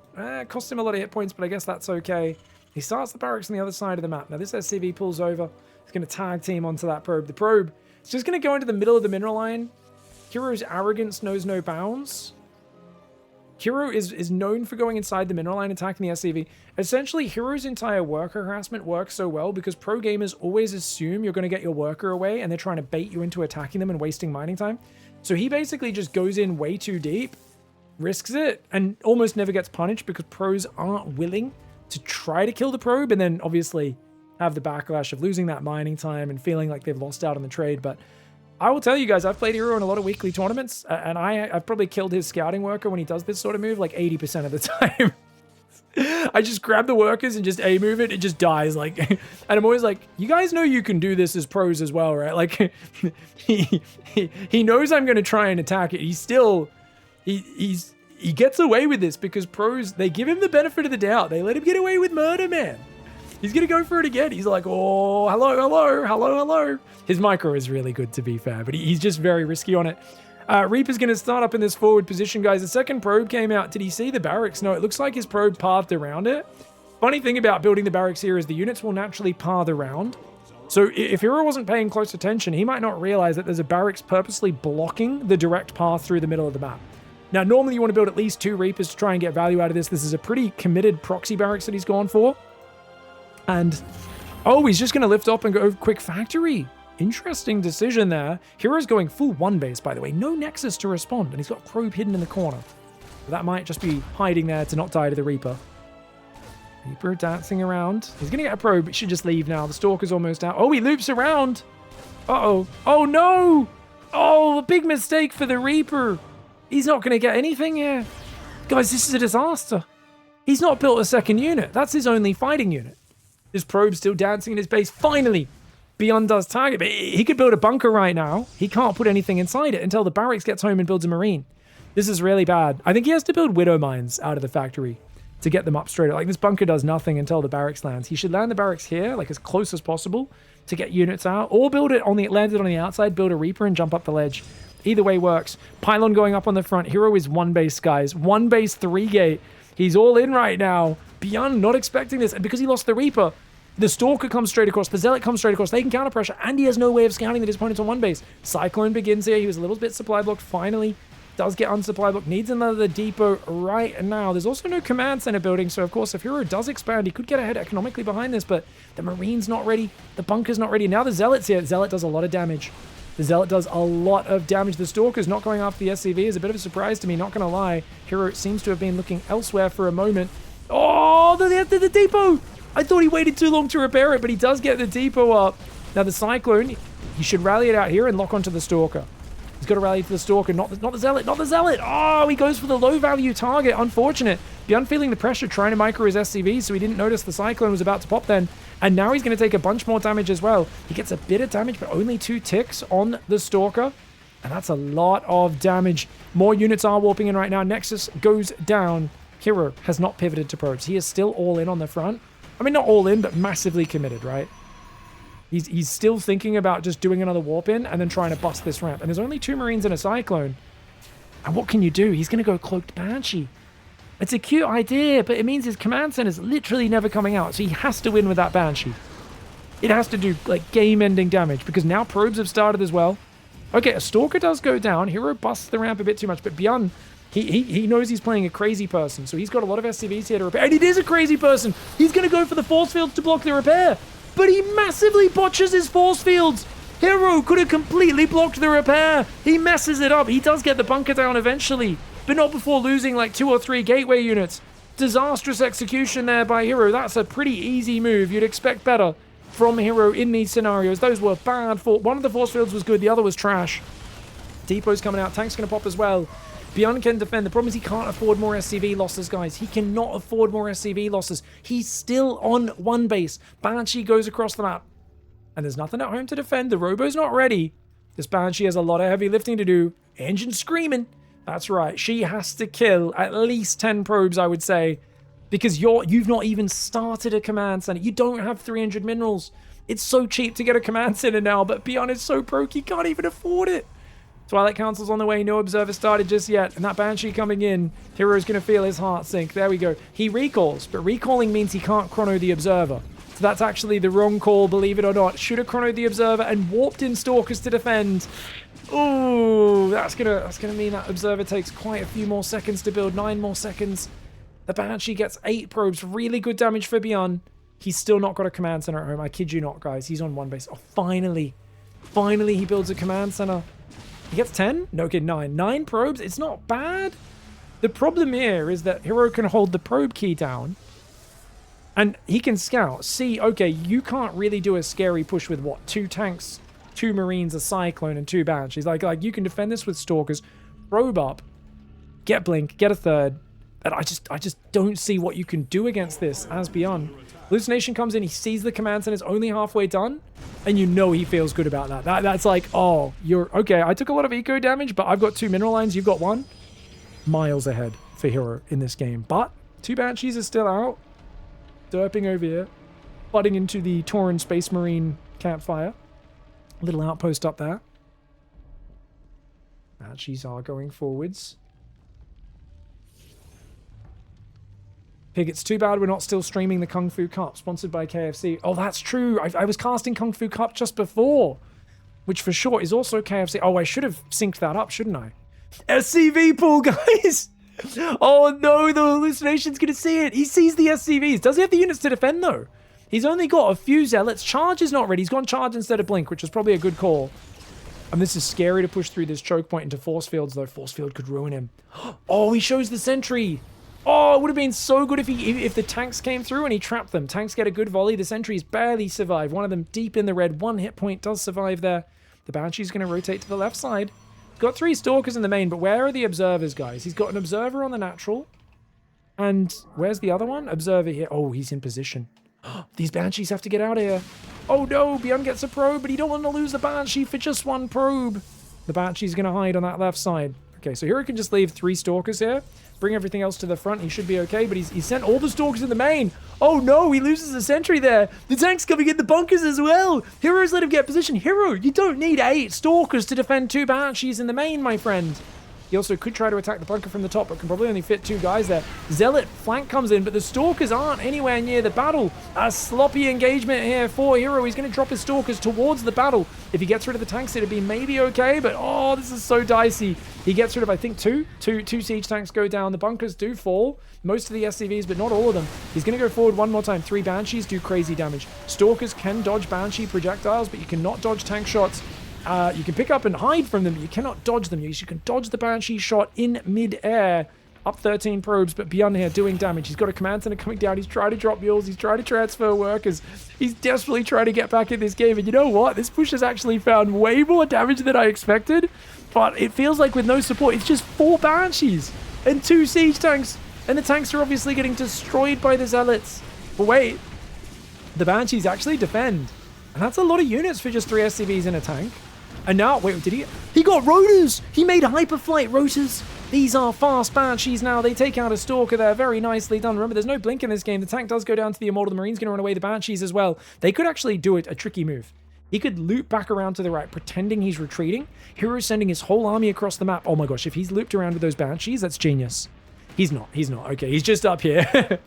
Cost him a lot of hit points, but I guess that's okay. He starts the barracks on the other side of the map. Now this SCV pulls over. He's going to tag team onto that probe. The probe is just going to go into the middle of the mineral line. herO's arrogance knows no bounds. herO is known for going inside the mineral line, attacking the SCV. Essentially, herO's entire worker harassment works so well because pro gamers always assume you're going to get your worker away and they're trying to bait you into attacking them and wasting mining time. So he basically just goes in way too deep, risks it, and almost never gets punished because pros aren't willing to try to kill the probe and then obviously have the backlash of losing that mining time and feeling like they've lost out on the trade. But I will tell you guys, I've played herO in a lot of weekly tournaments, and I've probably killed his scouting worker when he does this sort of move like 80% of the time. I just grab the workers and just A-move it. It just dies. Like, and I'm always like, you guys know you can do this as pros as well, right? Like, he knows I'm going to try and attack it. He's still, he gets away with this because pros, they give him the benefit of the doubt. They let him get away with murder, man. He's going to go for it again. He's like, oh, hello. His micro is really good, to be fair, but he's just very risky on it. Reaper's going to start up in this forward position, guys. The second probe came out. Did he see the barracks? No, it looks like his probe pathed around it. Funny thing about building the barracks here is the units will naturally path around. So if herO wasn't paying close attention, he might not realize that there's a barracks purposely blocking the direct path through the middle of the map. Now, normally you want to build at least 2 Reapers to try and get value out of this. This is a pretty committed proxy barracks that he's gone for. And, oh, he's just going to lift up and go quick factory. Interesting decision there. herO's going full 1 base, by the way. No Nexus to respond, and he's got probe hidden in the corner. That might just be hiding there to not die to the Reaper. Reaper dancing around. He's going to get a probe. He should just leave now. The Stalker's almost out. Oh, he loops around. Uh-oh. Oh, no. Oh, a big mistake for the Reaper. He's not going to get anything here. Guys, this is a disaster. He's not built a second unit. That's his only fighting unit. His probe still dancing in his base. Finally, ByuN does target. But he could build a bunker right now. He can't put anything inside it until the barracks gets home and builds a marine. This is really bad. I think he has to build widow mines out of the factory to get them up straight. Like, this bunker does nothing until the barracks lands. He should land the barracks here, like as close as possible to get units out, or build it on the, land it on the outside, build a Reaper and jump up the ledge. Either way works. Pylon going up on the front. herO is one base, guys. One base, 3 gate. He's all in right now. ByuN not expecting this. And because he lost the Reaper, the Stalker comes straight across. The Zealot comes straight across. They can counter pressure. And he has no way of scouting that his opponent's on one base. Cyclone begins here. He was a little bit supply blocked. Finally does get unsupply blocked. Needs another depot right now. There's also no command center building. So, of course, if herO does expand, he could get ahead economically behind this. But the Marine's not ready. The bunker's not ready. Now the Zealot's here. Zealot does a lot of damage. The Zealot does a lot of damage. The Stalker's not going after the SCV is a bit of a surprise to me, not going to lie. herO seems to have been looking elsewhere for a moment. Oh, the depot! I thought he waited too long to repair it, but he does get the depot up. Now the Cyclone, he should rally it out here and lock onto the Stalker. He's got to rally for the Stalker, not the Zealot, not the Zealot! Oh, he goes for the low-value target. Unfortunate. ByuN feeling the pressure, trying to micro his SCV, so he didn't notice the Cyclone was about to pop then. And now he's going to take a bunch more damage as well. He gets a bit of damage, but only 2 ticks on the Stalker. And that's a lot of damage. More units are warping in right now. Nexus goes down. herO has not pivoted to probes. He is still all in on the front. I mean, not all in, but massively committed, right? He's still thinking about just doing another warp in and then trying to bust this ramp. And there's only 2 Marines and a Cyclone. And what can you do? He's going to go Cloaked Banshee. It's a cute idea, but it means his command center is literally never coming out. So he has to win with that Banshee. It has to do, like, game-ending damage, because now probes have started as well. Okay, a Stalker does go down. herO busts the ramp a bit too much, but ByuN, he knows he's playing a crazy person, so he's got a lot of SCVs here to repair. And it is a crazy person! He's going to go for the force fields to block the repair! But he massively botches his force fields! herO could have completely blocked the repair! He messes it up. He does get the bunker down eventually, but not before losing like 2 or 3 gateway units. Disastrous execution there by herO. That's a pretty easy move. You'd expect better from herO in these scenarios. Those were bad. One of the force fields was good. The other was trash. Depot's coming out. Tank's going to pop as well. ByuN can defend. The problem is he can't afford more SCV losses, guys. He cannot afford more SCV losses. He's still on one base. Banshee goes across the map. And there's nothing at home to defend. The Robo's not ready. This Banshee has a lot of heavy lifting to do. Engine screaming. That's right. She has to kill at least 10 probes, I would say. Because you've not even started a command center. You don't have 300 minerals. It's so cheap to get a command center now, but ByuN is so broke he can't even afford it. Twilight Council's on the way. No observer started just yet. And that Banshee coming in, hero's going to feel his heart sink. There we go. He recalls, but recalling means he can't chrono the observer. So that's actually the wrong call, believe it or not. Should have chronoed the observer and warped in Stalkers to defend. Ooh, that's gonna mean that observer takes quite a few more seconds to build. 9 more seconds. The Banshee gets 8 probes. Really good damage for ByuN. He's still not got a command center at home. I kid you not, guys. He's on one base. Oh, finally. Finally, he builds a command center. He gets 10? No kid, 9. 9 probes? It's not bad. The problem here is that herO can hold the probe key down. And he can scout. See, okay, you can't really do a scary push with what? 2 tanks, 2 Marines, a Cyclone, and 2 Banshees. Like you can defend this with Stalkers. Probe up. Get Blink. Get a third. And I just don't see what you can do against this as ByuN. Hallucination comes in, he sees the command center is only halfway done, and you know he feels good about that. That's like, oh, you're okay. I took a lot of eco damage, but I've got 2 mineral lines. You've got 1. Miles ahead for herO in this game. But 2 Banshees are still out, derping over here, butting into the Tauren Space Marine campfire. Little outpost up there. Banshees are going forwards. Pig, it's too bad we're not still streaming the Kung Fu Cup, sponsored by KFC. Oh, that's true. I was casting Kung Fu Cup just before, which for sure is also KFC. Oh, I should have synced that up, shouldn't I? SCV pool, guys! Oh no, the hallucination's gonna see it. He sees the SCVs. Does he have the units to defend, though? He's only got a few Zealots. Charge is not ready. He's gone Charge instead of Blink, which is probably a good call. And this is scary to push through this choke point into force fields, though. Force field could ruin him. Oh, he shows the sentry. Oh, it would have been so good if the tanks came through and he trapped them. Tanks get a good volley. The sentries barely survive. One of them deep in the red. 1 hit point does survive there. The Banshee's going to rotate to the left side. Got 3 Stalkers in the main, but where are the Observers, guys? He's got an Observer on the natural. And where's the other one? Observer here. Oh, he's in position. These Banshees have to get out of here. Oh no, ByuN gets a probe, but he don't want to lose the Banshee for just 1 probe. The Banshee's going to hide on that left side. Okay, so here he can just leave 3 Stalkers here. Bring everything else to the front. He should be okay, but he's sent all the Stalkers in the main. Oh no, he loses a sentry there. The tank's coming in the bunkers as well. herO's let him get position. herO, you don't need 8 Stalkers to defend 2 Banshees in the main, my friend. He also could try to attack the bunker from the top, but can probably only fit 2 guys there. Zealot flank comes in, but the Stalkers aren't anywhere near the battle. A sloppy engagement here for herO. He's going to drop his Stalkers towards the battle. If he gets rid of the tanks, it'd be maybe okay, but oh, this is so dicey. He gets rid of, I think, two siege tanks go down. The bunkers do fall. Most of the SCVs, but not all of them. He's going to go forward one more time. 3 Banshees do crazy damage. Stalkers can dodge Banshee projectiles, but you cannot dodge tank shots. You can pick up and hide from them. You cannot dodge them. You can dodge the Banshee shot in mid-air. Up 13 probes, but ByuN here doing damage. He's got a command center coming down. He's trying to drop mules. He's trying to transfer workers. He's desperately trying to get back in this game. And you know what? This push has actually found way more damage than I expected. But it feels like with no support, it's just 4 Banshees and 2 siege tanks. And the tanks are obviously getting destroyed by the Zealots. But wait, the Banshees actually defend. And that's a lot of units for just 3 SCVs in a tank. And now, wait, did he? He got rotors! He made hyperflight rotors! These are fast Banshees now. They take out a Stalker there. Very nicely done. Remember, there's no blink in this game. The tank does go down to the Immortal. The Marine's going to run away the Banshees as well. They could actually do it a tricky move. He could loop back around to the right, pretending he's retreating. herO's sending his whole army across the map. Oh my gosh, if he's looped around with those Banshees, that's genius. He's not. Okay, he's just up here.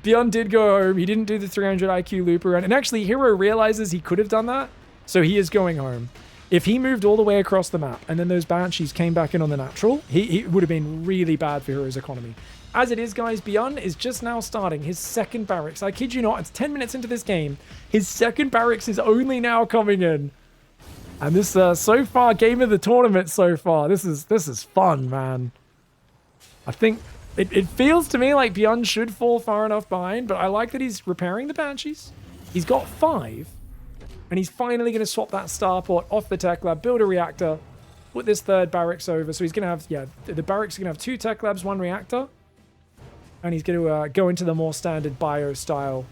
ByuN did go home. He didn't do the 300 IQ loop around. And actually, herO realizes he could have done that. So he is going home. If he moved all the way across the map and then those Banshees came back in on the natural, he would have been really bad for herO's economy. As it is, guys, ByuN is just now starting his 2nd barracks. I kid you not, it's 10 minutes into this game. His 2nd barracks is only now coming in. And this, so far, game of the tournament so far. This is fun, man. I think it feels to me like ByuN should fall far enough behind, but I like that he's repairing the Banshees. He's got 5. And he's finally going to swap that starport off the tech lab, build a reactor, put this 3rd barracks over. So he's going to have, yeah, the barracks are going to have 2 tech labs, 1 reactor. And he's going to go into the more standard bio style.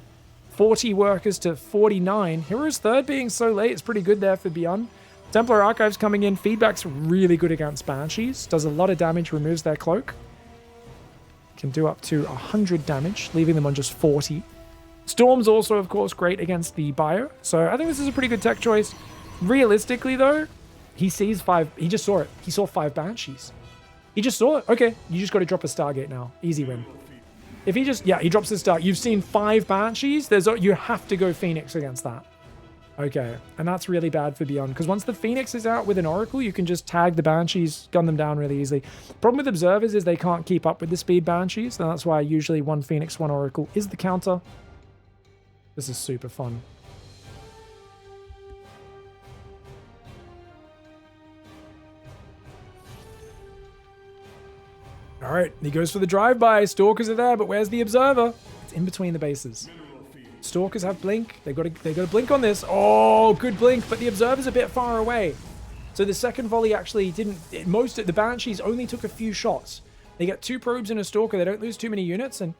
40 workers to 49. herO's 3rd being so late is pretty good there for ByuN. Templar Archives coming in. Feedback's really good against Banshees. Does a lot of damage, removes their cloak. Can do up to 100 damage, leaving them on just 40. Storm's also, of course, great against the bio. So I think this is a pretty good tech choice. Realistically, though, he sees 5. He just saw it. He saw 5 Banshees. He just saw it. Okay, you just got to drop a Stargate now. Easy win. If he just, yeah, he drops his Stargate. You've seen 5 Banshees. You have to go Phoenix against that. Okay, and that's really bad for ByuN, because once the Phoenix is out with an Oracle, you can just tag the Banshees, gun them down really easily. Problem with Observers is they can't keep up with the speed Banshees, and that's why usually 1 Phoenix, 1 Oracle is the counter. This is super fun. All right, he goes for the drive-by. Stalkers are there, but where's the Observer? It's in between the bases. Stalkers have blink. They got to blink on this. Oh, good blink, but the Observer's a bit far away. So the 2nd volley actually didn't. The Banshees only took a few shots. They get 2 probes and a Stalker. They don't lose too many units, and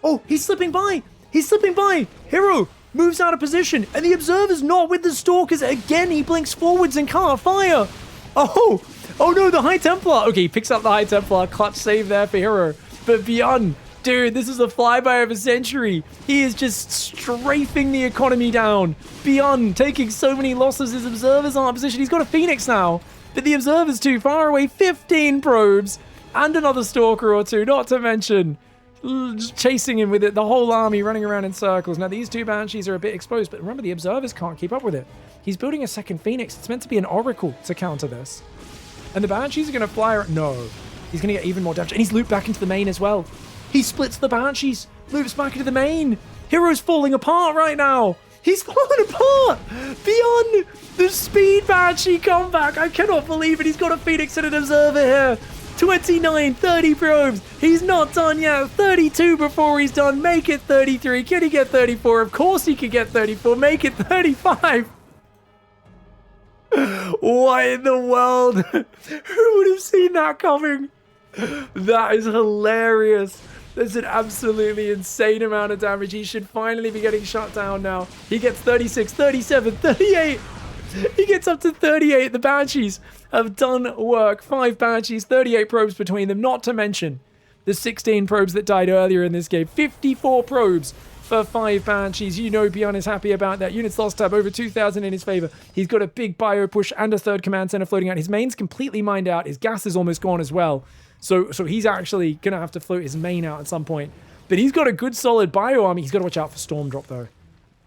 oh, he's slipping by. He's slipping by. herO moves out of position, and the Observer's not with the Stalkers. Again, he blinks forwards and can't fire. Oh no, the High Templar. Okay, he picks up the High Templar. Clutch save there for herO. But ByuN, dude, this is a flyby of a century. He is just strafing the economy down. ByuN taking so many losses. His Observers aren't in position. He's got a Phoenix now, but the Observer's too far away. 15 probes and another Stalker or 2, not to mention just chasing him with it, the whole army running around in circles. Now, these 2 Banshees are a bit exposed, but remember, the Observers can't keep up with it. He's building a 2nd Phoenix. It's meant to be an Oracle to counter this. And the Banshees are going to fly... No. He's going to get even more damage. And he's looped back into the main as well. He splits the Banshees, loops back into the main. herO's falling apart right now. He's falling apart. ByuN, the speed Banshee comeback. I cannot believe it. He's got a Phoenix and an Observer here. 29, 30 probes. He's not done yet. 32 before he's done. Make it 33. Can he get 34? Of course he can get 34. Make it 35. What in the world? Who would have seen that coming? That is hilarious. That's an absolutely insane amount of damage. He should finally be getting shut down now. He gets 36, 37, 38. He gets up to 38. The Banshees have done work. 5 Banshees, 38 probes between them. Not to mention the 16 probes that died earlier in this game. 54 probes for 5 Banshees. You know ByuN is happy about that. Units lost tab over 2,000 in his favor. He's got a big bio push and a 3rd command center floating out. His main's completely mined out. His gas is almost gone as well. So he's actually going to have to float his main out at some point. But he's got a good solid bio army. He's got to watch out for Storm Drop though.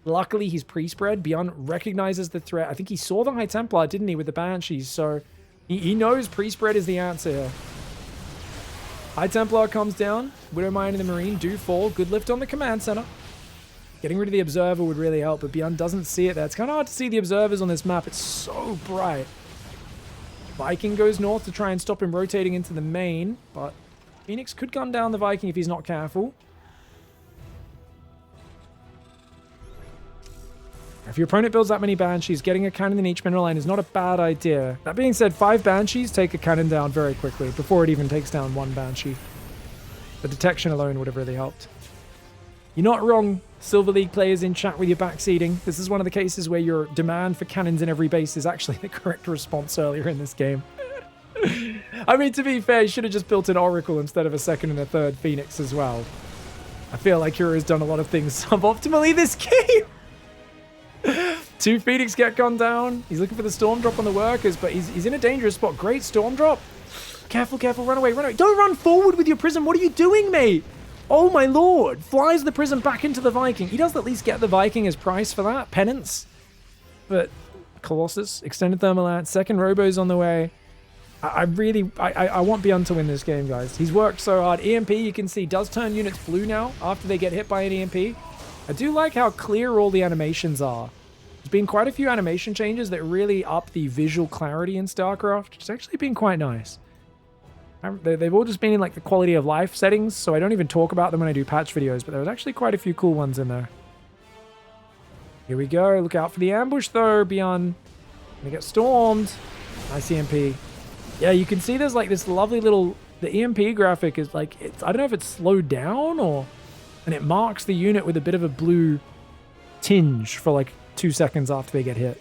Luckily, he's pre-spread. ByuN recognizes the threat. I think he saw the High Templar, didn't he, with the Banshees? So he knows pre-spread is the answer here. High Templar comes down. Widowmine and the Marine do fall. Good lift on the command center. Getting rid of the Observer would really help, but ByuN doesn't see it there. It's kind of hard to see the Observers on this map. It's so bright. Viking goes north to try and stop him rotating into the main, but Phoenix could gun down the Viking if he's not careful. If your opponent builds that many Banshees, getting a cannon in each mineral line is not a bad idea. That being said, 5 Banshees take a cannon down very quickly, before it even takes down 1 Banshee. The detection alone would have really helped. You're not wrong, Silver League players in chat with your backseating. This is one of the cases where your demand for cannons in every base is actually the correct response earlier in this game. I mean, to be fair, you should have just built an Oracle instead of a 2nd and a 3rd Phoenix as well. I feel like herO has done a lot of things suboptimally this game. 2 Phoenix get gunned down. He's looking for the Storm Drop on the workers, but he's in a dangerous spot. Great Storm Drop. Careful, careful. Run away, run away. Don't run forward with your Prism. What are you doing, mate? Oh, my lord. Flies the Prism back into the Viking. He does at least get the Viking as price for that. Penance. But Colossus, extended thermal lance, 2nd Robo's on the way. I want ByuN to win this game, guys. He's worked so hard. EMP, you can see, does turn units blue now after they get hit by an EMP. I do like how clear all the animations are. There's been quite a few animation changes that really up the visual clarity in StarCraft. It's actually been quite nice. They've all just been in like the quality of life settings, so I don't even talk about them when I do patch videos, but there's actually quite a few cool ones in there. Here we go. Look out for the ambush though, ByuN. Gonna get stormed. Nice EMP. Yeah, you can see there's like this lovely little... The EMP graphic is like... I don't know if it's slowed down or... And it marks the unit with a bit of a blue tinge for like 2 seconds after they get hit.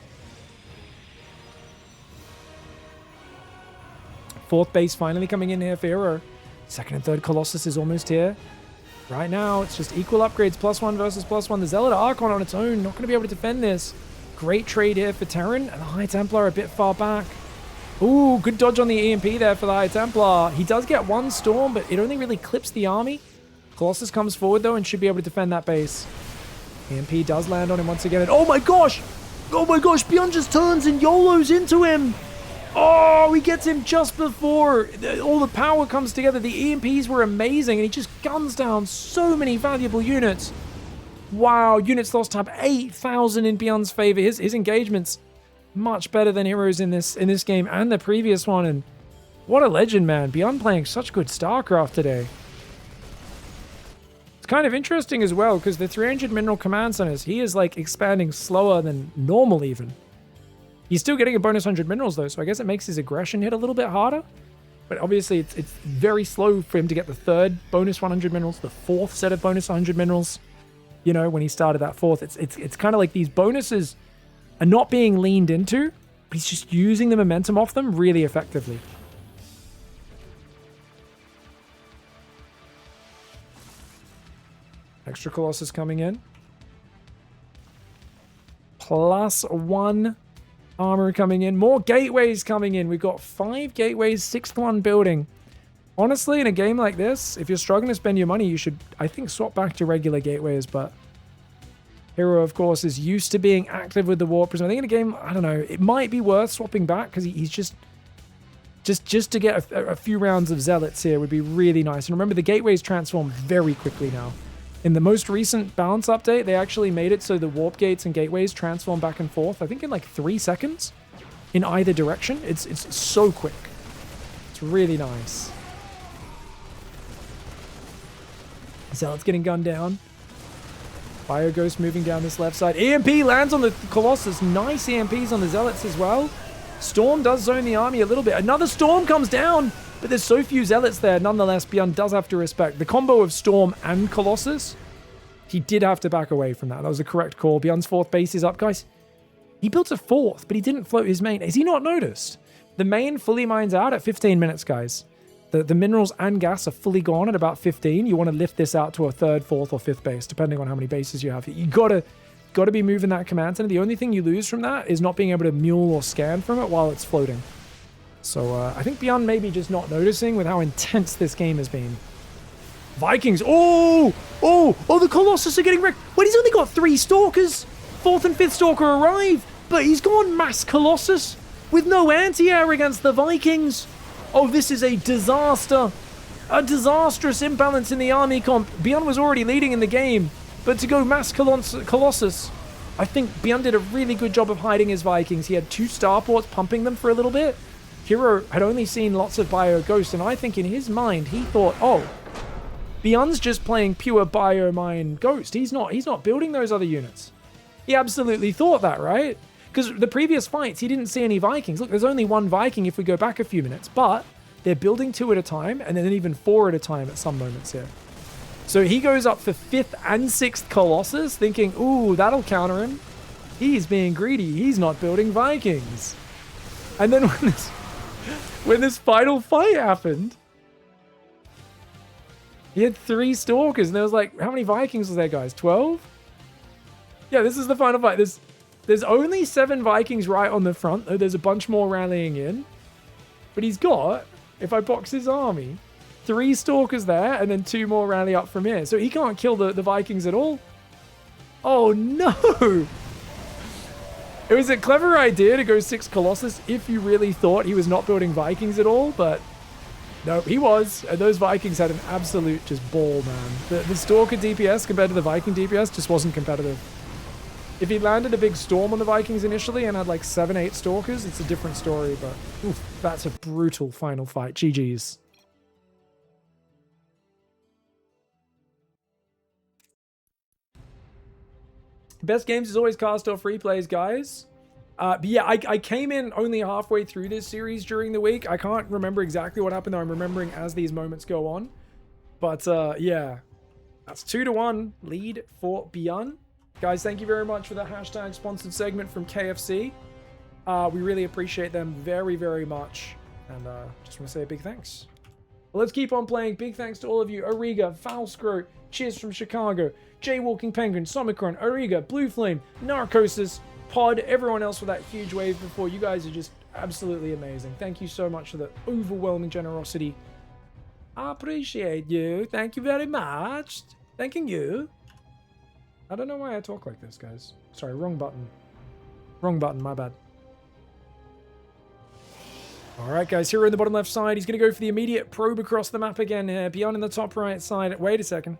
4th base finally coming in here for herO. 2nd and 3rd Colossus is almost here. Right now, it's just equal upgrades, +1 versus +1. The Zealot Archon on its own, not going to be able to defend this. Great trade here for Terran, and the High Templar a bit far back. Ooh, good dodge on the EMP there for the High Templar. He does get 1 storm, but it only really clips the army. Colossus comes forward, though, and should be able to defend that base. EMP does land on him once again, and oh my gosh! Oh my gosh, ByuN just turns and YOLOs into him! Oh, he gets him just before all the power comes together. The EMPs were amazing, and he just guns down so many valuable units. Wow, units lost tab 8,000 in ByuN's favor. His engagement's much better than herO's in this game and the previous one. And what a legend, man. ByuN playing such good StarCraft today. It's kind of interesting as well, because the 300 mineral command centers, he is like expanding slower than normal even. He's still getting a bonus 100 minerals though, so I guess it makes his aggression hit a little bit harder. But obviously it's very slow for him to get the 3rd bonus 100 minerals, the 4th set of bonus 100 minerals. You know, when he started that 4th, it's kind of like these bonuses are not being leaned into, but he's just using the momentum off them really effectively. Extra Colossus coming in. +1 armor coming in. More gateways coming in. We've got 5 gateways, 6th one building. Honestly, in a game like this, if you're struggling to spend your money, you should, I think, swap back to regular gateways, but herO, of course, is used to being active with the Warp Prism. I think in a game, I don't know, it might be worth swapping back, because he's just to get a few rounds of Zealots here would be really nice. And remember, the gateways transform very quickly now. In the most recent balance update, they actually made it so the warp gates and gateways transform back and forth, I think in like 3 seconds in either direction. It's so quick. It's really nice. Zealot's getting gunned down. Bio Ghost moving down this left side. EMP lands on the Colossus. Nice EMPs on the Zealots as well. Storm does zone the army a little bit. Another Storm comes down, but there's so few Zealots there. Nonetheless, ByuN does have to respect the combo of Storm and Colossus. He did have to back away from that. That was the correct call. ByuN's 4th base is up, guys. He built a 4th, but he didn't float his main. Has he not noticed? The main fully mines out at 15 minutes, guys. The minerals and gas are fully gone at about 15. You want to lift this out to a 3rd, 4th, or 5th base, depending on how many bases you have. You gotta be moving that command center. The only thing you lose from that is not being able to mule or scan from it while it's floating. So I think ByuN maybe just not noticing with how intense this game has been. Vikings. Oh, the Colossus are getting wrecked. Wait, he's only got 3 Stalkers. 4th and 5th Stalker arrive, but he's gone mass Colossus with no anti-air against the Vikings. Oh, this is a disaster. A disastrous imbalance in the army comp. ByuN was already leading in the game, but to go mass Colossus, I think ByuN did a really good job of hiding his Vikings. He had 2 starports pumping them for a little bit. herO had only seen lots of Bio Ghost, and I think in his mind, he thought, oh, ByuN's just playing pure Bio Mine Ghost. He's not building those other units. He absolutely thought that, right? Because the previous fights, he didn't see any Vikings. Look, there's only 1 Viking if we go back a few minutes, but they're building 2 at a time, and then even 4 at a time at some moments here. So he goes up for 5th and 6th Colossus, thinking, ooh, that'll counter him. He's being greedy. He's not building Vikings. And then when this final fight happened, he had 3 Stalkers, and there was like, how many Vikings was there, guys? 12? Yeah, this is the final fight. There's only 7 Vikings right on the front, though there's a bunch more rallying in. But he's got, if I box his army, 3 Stalkers there, and then 2 more rally up from here. So he can't kill the Vikings at all. Oh, no! It was a clever idea to go 6 Colossus if you really thought he was not building Vikings at all, but no, he was. And those Vikings had an absolute just ball, man. The Stalker DPS compared to the Viking DPS just wasn't competitive. If he landed a big Storm on the Vikings initially and had like 7, 8 Stalkers, it's a different story, but oof, that's a brutal final fight. GG's. Best games is always cast off replays, guys. But yeah, I came in only halfway through this series during the week. I can't remember exactly what happened, though. I'm remembering as these moments go on. But yeah, that's 2-1 lead for ByuN. Guys, thank you very much for the hashtag sponsored segment from KFC. We really appreciate them very, very much. And just want to say a big thanks. Well, let's keep on playing. Big thanks to all of you. Origa, Foulscrow, Cheers from Chicago, Jaywalking Penguin, Somicron, Origa, Blue Flame, Narcosis, Pod, everyone else with that huge wave before. You guys are just absolutely amazing. Thank you so much for the overwhelming generosity. I appreciate you. Thank you very much. Thanking you. I don't know why I talk like this, guys. Sorry, wrong button. Wrong button, my bad. Alright, guys, here in the bottom left side. He's going to go for the immediate probe across the map again here. ByuN in the top right side. Wait a second.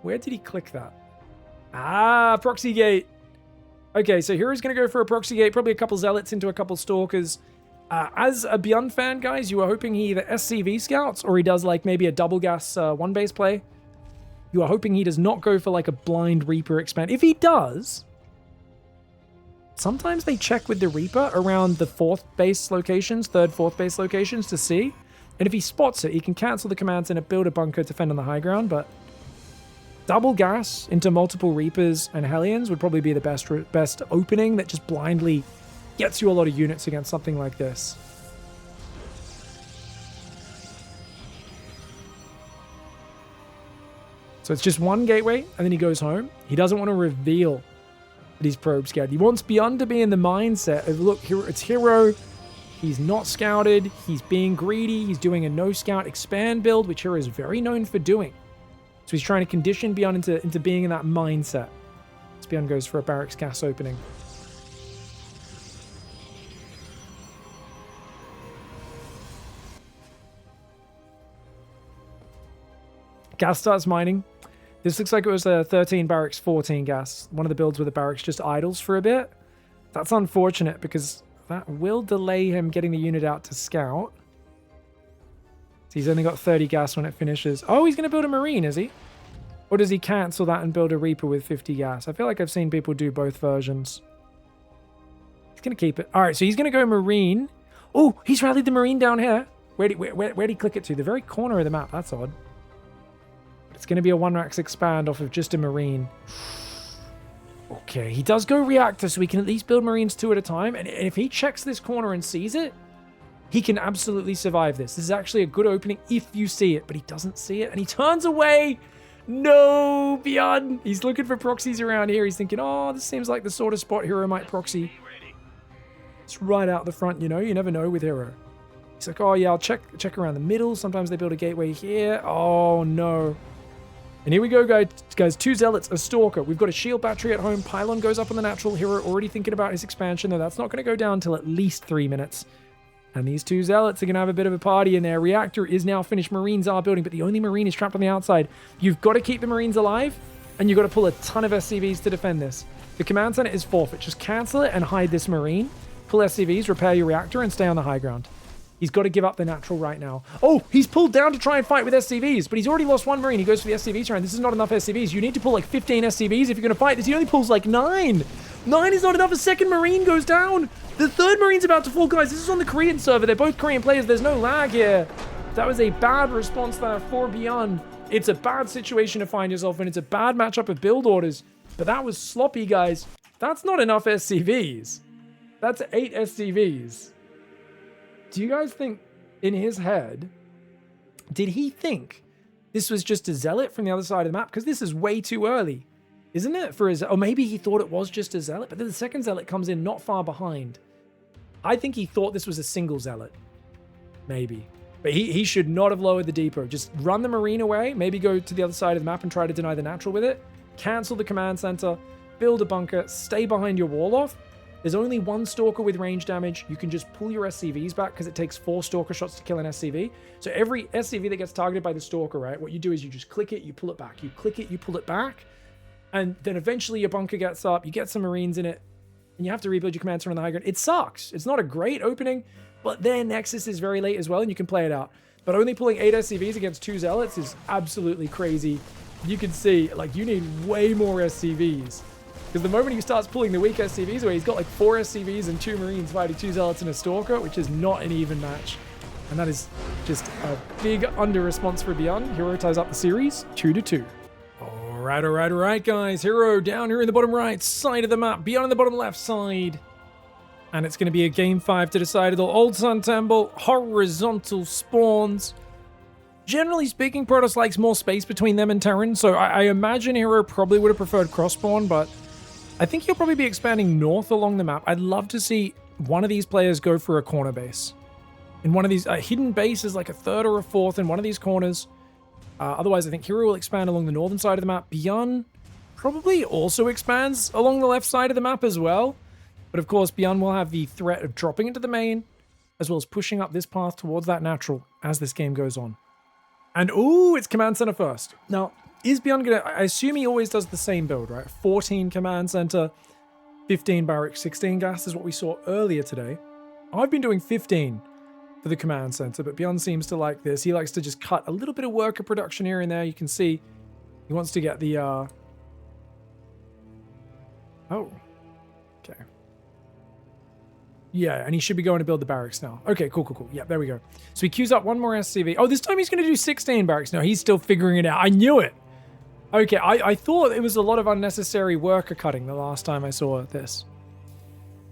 Where did he click that? Ah, proxy gate. Okay, so hero's going to go for a proxy gate. Probably a couple Zealots into a couple Stalkers. As a ByuN fan, guys, you are hoping he either SCV scouts or he does like maybe a double gas one base play. You are hoping he does not go for like a blind Reaper expand. If he does, sometimes they check with the Reaper around the 4th base locations, 3rd, 4th base locations to see. And if he spots it, he can cancel the commands and build a bunker, defend on the high ground. But double gas into multiple Reapers and Hellions would probably be the best opening that just blindly gets you a lot of units against something like this. So it's just 1 gateway, and then he goes home. He doesn't want to reveal that he's probe scouted. He wants ByuN to be in the mindset of, look, it's herO. He's not scouted. He's being greedy. He's doing a no-scout expand build, which herO is very known for doing. So he's trying to condition ByuN into being in that mindset. So ByuN goes for a barracks gas opening. Gas starts mining. This looks like it was a 13 barracks, 14 gas. One of the builds where the barracks just idles for a bit. That's unfortunate because that will delay him getting the unit out to scout. So he's only got 30 gas when it finishes. Oh, he's going to build a Marine, is he? Or does he cancel that and build a Reaper with 50 gas? I feel like I've seen people do both versions. He's going to keep it. All right, so he's going to go Marine. Oh, he's rallied the Marine down here. Where'd he click it to? The very corner of the map. That's odd. It's going to be a 1-rax expand off of just a Marine. Okay, he does go Reactor, so we can at least build Marines 2 at a time. And if he checks this corner and sees it, he can absolutely survive this. This is actually a good opening if you see it, but he doesn't see it, and he turns away. No, ByuN. He's looking for proxies around here. He's thinking, oh, this seems like the sort of spot herO might proxy. It's right out the front, you know. You never know with herO. He's like, oh, yeah, I'll check around the middle. Sometimes they build a gateway here. Oh, no. And here we go, guys. 2 Zealots, a Stalker. We've got a shield battery at home. Pylon goes up on the natural. herO already thinking about his expansion, though that's not going to go down until at least 3 minutes. And these 2 Zealots are going to have a bit of a party in there. Reactor is now finished. Marines are building, but the only Marine is trapped on the outside. You've got to keep the Marines alive, and you've got to pull a ton of SCVs to defend this. The command center is forfeit. Just cancel it and hide this Marine. Pull SCVs, repair your reactor, and stay on the high ground. He's got to give up the natural right now. Oh, he's pulled down to try and fight with SCVs, but he's already lost 1 Marine. He goes for the SCVs round. This is not enough SCVs. You need to pull like 15 SCVs if you're going to fight this. He only pulls like 9. 9 is not enough. A second Marine goes down. The 3rd Marine's about to fall, guys. This is on the Korean server. They're both Korean players. There's no lag here. That was a bad response there for ByuN. It's a bad situation to find yourself in. It's a bad matchup of build orders, but that was sloppy, guys. That's not enough SCVs. That's 8 SCVs. Do you guys think in his head, did he think this was just a Zealot from the other side of the map? Because this is way too early, isn't it? Or maybe he thought it was just a Zealot, but then the second Zealot comes in not far behind. I think he thought this was a single Zealot. Maybe. But he should not have lowered the depot. Just run the Marine away, maybe go to the other side of the map and try to deny the natural with it. Cancel the command center, build a bunker, stay behind your wall off. There's only 1 Stalker with range damage. You can just pull your SCVs back because it takes 4 Stalker shots to kill an SCV. So every SCV that gets targeted by the Stalker, right, what you do is you just click it, you pull it back. You click it, you pull it back. And then eventually your bunker gets up, you get some Marines in it, and you have to rebuild your command center on the high ground. It sucks. It's not a great opening, but their Nexus is very late as well, and you can play it out. But only pulling 8 SCVs against 2 Zealots is absolutely crazy. You can see, like, you need way more SCVs. Because the moment he starts pulling the weak SCVs away, he's got like 4 SCVs and 2 Marines fighting 2 Zealots and a Stalker, which is not an even match. And that is just a big under-response for ByuN. herO ties up the series 2-2. All right, guys. herO down here in the bottom right side of the map. ByuN on the bottom left side. And it's going to be a game 5 to decide it all. Old Sun Temple, horizontal spawns. Generally speaking, Protoss likes more space between them and Terran, so I imagine herO probably would have preferred cross-spawn, but I think he'll probably be expanding north along the map. I'd love to see one of these players go for a corner base. In one of these, hidden base is like a 3rd or a 4th in one of these corners. Otherwise, I think herO will expand along the northern side of the map. ByuN probably also expands along the left side of the map as well. But of course, ByuN will have the threat of dropping into the main, as well as pushing up this path towards that natural as this game goes on. And ooh, it's command center first. Now, is ByuN gonna, I assume he always does the same build, right? 14 command center, 15 barracks, 16 gas is what we saw earlier today. I've been doing 15 for the command center, but ByuN seems to like this. He likes to just cut a little bit of worker production here and there. You can see he wants to get the, oh, okay. Yeah, and he should be going to build the barracks now. Okay, cool. Yeah, there we go. So he queues up 1 more SCV. Oh, this time he's going to do 16 barracks. No, he's still figuring it out. I knew it. Okay, I thought it was a lot of unnecessary worker cutting the last time I saw this.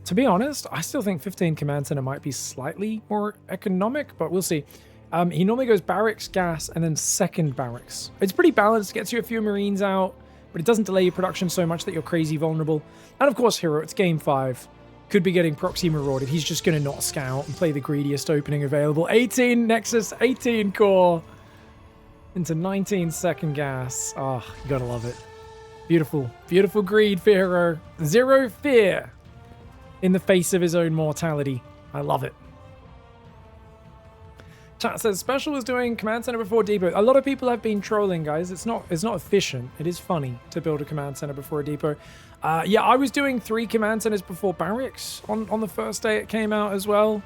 To be honest, I still think 15 command center might be slightly more economic, but we'll see. He normally goes barracks, gas, and then second barracks. It's pretty balanced, gets you a few Marines out, but it doesn't delay your production so much that you're crazy vulnerable. And of course, herO, it's game 5. Could be getting proxy marauded. He's just going to not scout and play the greediest opening available. 18 Nexus, 18 core. Into 19 second gas. Oh, you gotta love it. Beautiful. Beautiful greed for herO. 0 fear in the face of his own mortality. I love it. Chat says, Special is doing command center before depot. A lot of people have been trolling, guys. It's not efficient. It is funny to build a command center before a depot. Yeah, I was doing 3 command centers before barracks on the first day it came out as well.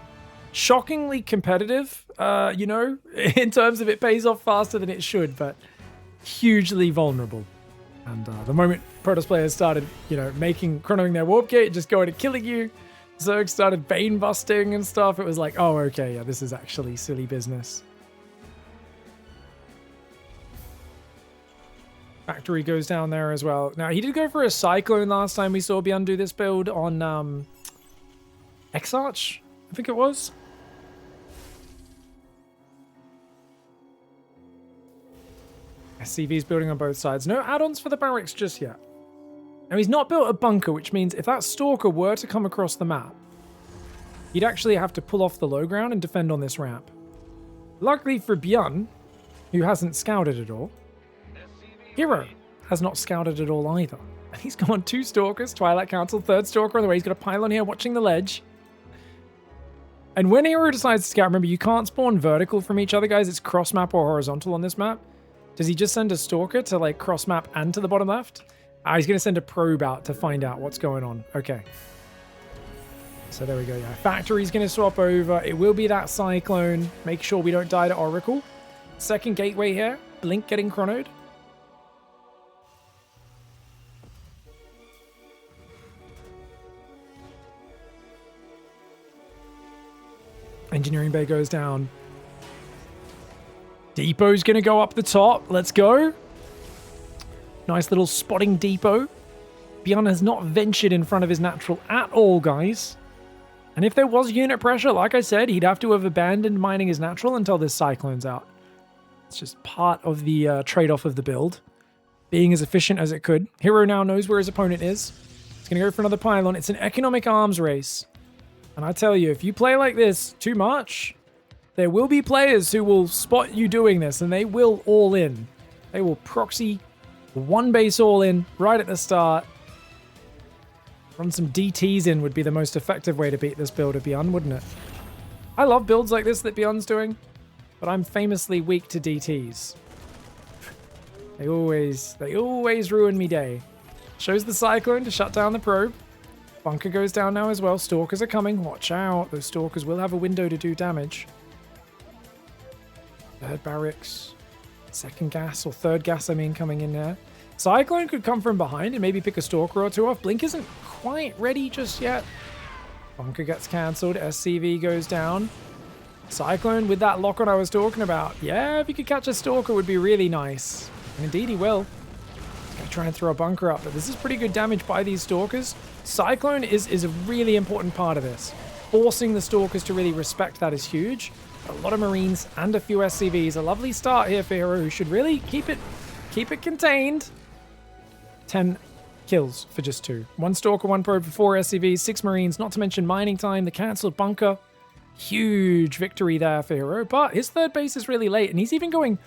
Shockingly competitive, you know, in terms of it pays off faster than it should, but hugely vulnerable. And the moment Protoss players started, you know, chronoing their warp gate, just going and killing you, Zerg started Bane busting and stuff. It was like, oh, okay, yeah, this is actually silly business. Factory goes down there as well. Now, he did go for a Cyclone last time we saw ByuN do this build on Exarch, I think it was. SCV's building on both sides. No add-ons for the barracks just yet. Now, he's not built a bunker, which means if that Stalker were to come across the map, he'd actually have to pull off the low ground and defend on this ramp. Luckily for ByuN, who hasn't scouted at all, herO has not scouted at all either. And he's gone 2 Stalkers, Twilight Council, 3rd Stalker on the way. He's got a pylon here watching the ledge. And when herO decides to scout, remember, you can't spawn vertical from each other, guys. It's cross map or horizontal on this map. Does he just send a Stalker to like cross map and to the bottom left? He's going to send a probe out to find out what's going on. Okay. So there we go, yeah. Factory's going to swap over. It will be that Cyclone. Make sure we don't die to Oracle. Second gateway here. Blink getting chronoed. Engineering bay goes down. Depot's going to go up the top. Let's go. Nice little spotting depot. ByuN has not ventured in front of his natural at all, guys. And if there was unit pressure, like I said, he'd have to have abandoned mining his natural until this Cyclone's out. It's just part of the trade-off of the build. Being as efficient as it could. herO now knows where his opponent is. He's going to go for another pylon. It's an economic arms race. And I tell you, if you play like this too much, there will be players who will spot you doing this, and they will all in. They will proxy one base all in right at the start. Run some DTs in would be the most effective way to beat this build of ByuN, wouldn't it? I love builds like this that ByuN's doing, but I'm famously weak to DTs. They always ruin me day. Shows the Cyclone to shut down the probe. Bunker goes down now as well. Stalkers are coming. Watch out. Those Stalkers will have a window to do damage. Third barracks. Second gas, or third gas, I mean, coming in there. Cyclone could come from behind and maybe pick a Stalker or 2 off. Blink isn't quite ready just yet. Bunker gets cancelled. SCV goes down. Cyclone with that lock-on I was talking about. Yeah, if he could catch a Stalker would be really nice. And indeed he will. He's going to try and throw a bunker up, but this is pretty good damage by these Stalkers. Cyclone is a really important part of this. Forcing the Stalkers to really respect that is huge. A lot of Marines and a few SCVs. A lovely start here for herO, who should really keep it contained. 10 kills for just 2. 1 Stalker, 1 probe for 4 SCVs, 6 Marines, not to mention mining time, the cancelled bunker. Huge victory there for herO, but his third base is really late, and he's even going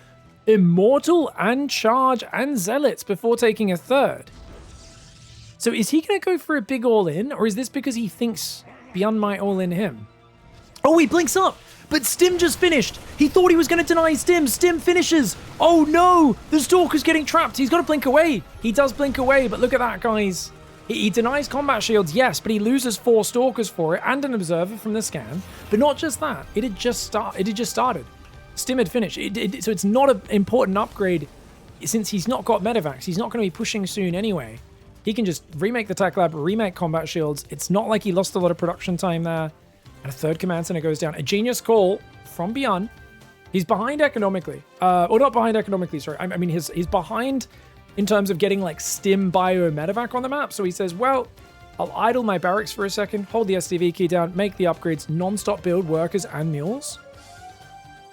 Immortal and Charge and Zealots before taking a third. So is he going to go for a big all-in, or is this because he thinks ByuN might all-in him? Oh, he blinks up! But Stim just finished. He thought he was going to deny Stim. Stim finishes. Oh no, the Stalker's getting trapped. He's got to blink away. He does blink away, but look at that, guys. He denies combat shields, yes, but he loses 4 Stalkers for it and an Observer from the scan. But not just that. It had just started. Stim had finished. So it's not an important upgrade since he's not got Medivacs. He's not going to be pushing soon anyway. He can just remake the Tech Lab, remake combat shields. It's not like he lost a lot of production time there. And a third command center goes down. A genius call from ByuN. He's behind economically. Or not behind economically, sorry. I mean, he's behind in terms of getting like Stim, Bio, Medevac on the map. So he says, well, I'll idle my barracks for a second, hold the SDV key down, make the upgrades, non-stop build workers and mules.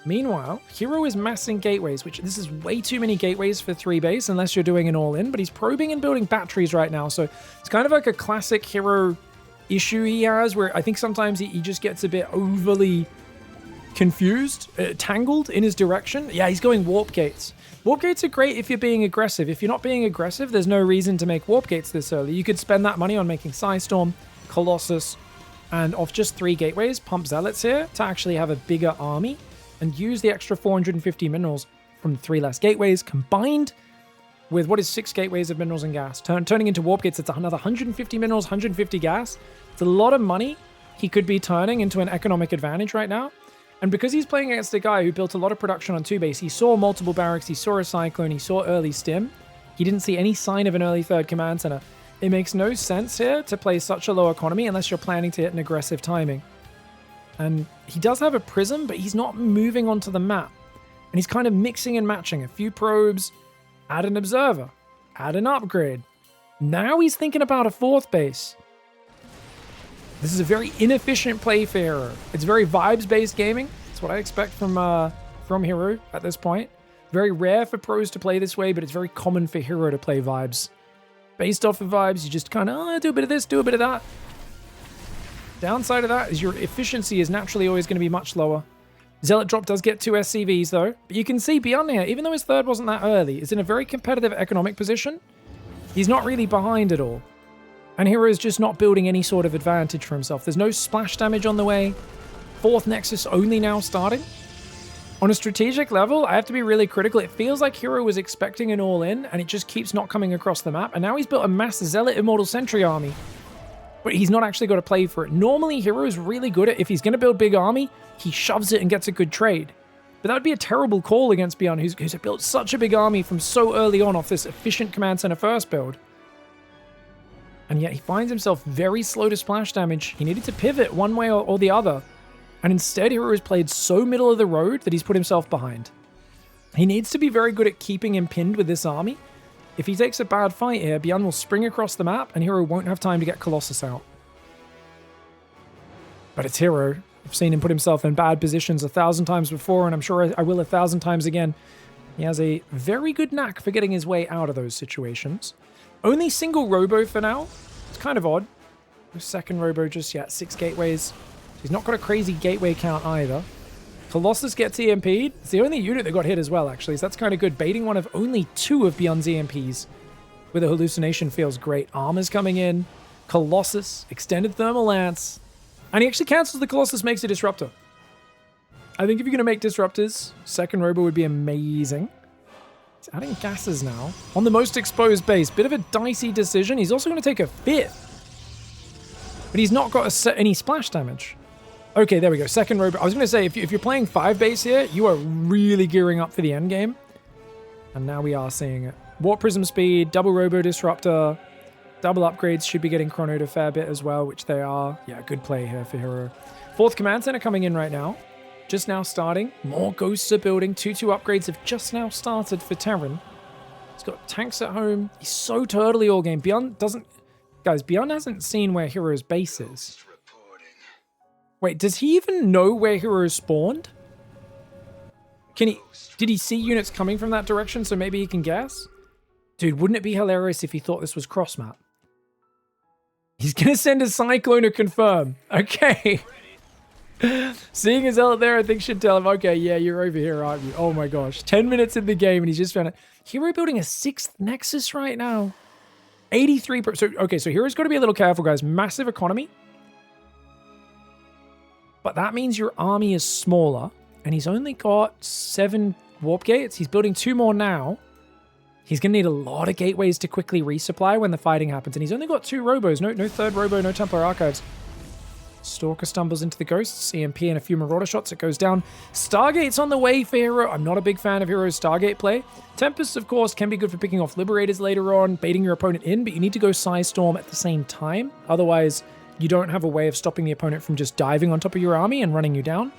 Meanwhile, herO is massing gateways, which this is way too many gateways for 3 base unless you're doing an all-in, but he's probing and building batteries right now. So it's kind of like a classic herO issue he has, where I think sometimes he just gets a bit overly confused, tangled in his direction. Yeah, he's going warp gates. Warp gates are great if you're being aggressive. If you're not being aggressive, there's no reason to make warp gates this early. You could spend that money on making Psystorm, Colossus, and off just 3 gateways, pump Zealots here to actually have a bigger army and use the extra 450 minerals from 3 less gateways combined with what is 6 gateways of minerals and gas. Turning into warp gates, it's another 150 minerals, 150 gas. It's a lot of money he could be turning into an economic advantage right now. And because he's playing against a guy who built a lot of production on 2 base, he saw multiple barracks, he saw a Cyclone, he saw early Stim. He didn't see any sign of an early third command center. It makes no sense here to play such a low economy unless you're planning to hit an aggressive timing. And he does have a prism, but he's not moving onto the map. And he's kind of mixing and matching a few probes, add an observer, add an upgrade. Now he's thinking about a fourth base. This is a very inefficient play for herO. It's very vibes-based gaming. That's what I expect from herO at this point. Very rare for pros to play this way, but it's very common for herO to play vibes. Based off of vibes, you just kind of do a bit of this, do a bit of that. Downside of that is your efficiency is naturally always going to be much lower. Zealot drop does get 2 SCVs though, but you can see ByuN here, even though his third wasn't that early, is in a very competitive economic position. He's not really behind at all. And herO is just not building any sort of advantage for himself. There's no splash damage on the way. Fourth Nexus only now starting. On a strategic level, I have to be really critical. It feels like herO was expecting an all-in, and it just keeps not coming across the map. And now he's built a mass Zealot Immortal Sentry army. But he's not actually got to play for it. Normally, herO is really good at, if he's going to build big army, he shoves it and gets a good trade. But that would be a terrible call against ByuN, who's built such a big army from so early on off this efficient command center first build. And yet he finds himself very slow to splash damage. He needed to pivot one way or the other. And instead, herO has played so middle of the road that he's put himself behind. He needs to be very good at keeping him pinned with this army. If he takes a bad fight here, ByuN will spring across the map and herO won't have time to get Colossus out. But it's herO. I've seen him put himself in bad positions 1,000 times before, and I'm sure I will 1,000 times again. He has a very good knack for getting his way out of those situations. Only single robo for now. It's kind of odd. No second robo just yet. 6 gateways. He's not got a crazy gateway count either. Colossus gets EMP'd. It's the only unit that got hit as well, actually, so that's kind of good. Baiting one of only 2 of ByuN's EMPs with a hallucination feels great. Armor's coming in. Colossus, extended thermal lance. And he actually cancels the Colossus, makes a disruptor. I think if you're going to make disruptors, second robo would be amazing. He's adding gases now. On the most exposed base. Bit of a dicey decision. He's also going to take a 5th. But he's not got any splash damage. Okay, there we go. Second robo. I was going to say, if you're playing 5 base here, you are really gearing up for the end game. And now we are seeing it. Warp Prism speed, double robo disruptor, double upgrades should be getting chronoed a fair bit as well, which they are. Yeah, good play here for herO. 4th command center coming in right now. Just now starting. More ghosts are building. 2-2 upgrades have just now started for Terran. He's got tanks at home. He's so turtly all game. ByuN doesn't... Guys, ByuN hasn't seen where herO's base is. Wait, does he even know where herO spawned? Did he see units coming from that direction so maybe he can guess? Dude, wouldn't it be hilarious if he thought this was cross map? He's gonna send a Cyclone to confirm. Okay. Seeing his Zealot there, I think should tell him, okay, yeah, you're over here, aren't you? Oh my gosh. 10 minutes in the game and he's just found it. herO building a 6th Nexus right now. 83. So herO's got to be a little careful, guys. Massive economy. But that means your army is smaller. And he's only got 7 warp gates. He's building 2 more now. He's going to need a lot of gateways to quickly resupply when the fighting happens. And he's only got 2 robos. No third robo, no Templar Archives. Stalker stumbles into the Ghosts. EMP and a few Marauder shots. It goes down. Stargate's on the way for herO. I'm not a big fan of herO's Stargate play. Tempests, of course, can be good for picking off Liberators later on, baiting your opponent in, but you need to go Psy Storm at the same time. Otherwise, you don't have a way of stopping the opponent from just diving on top of your army and running you down.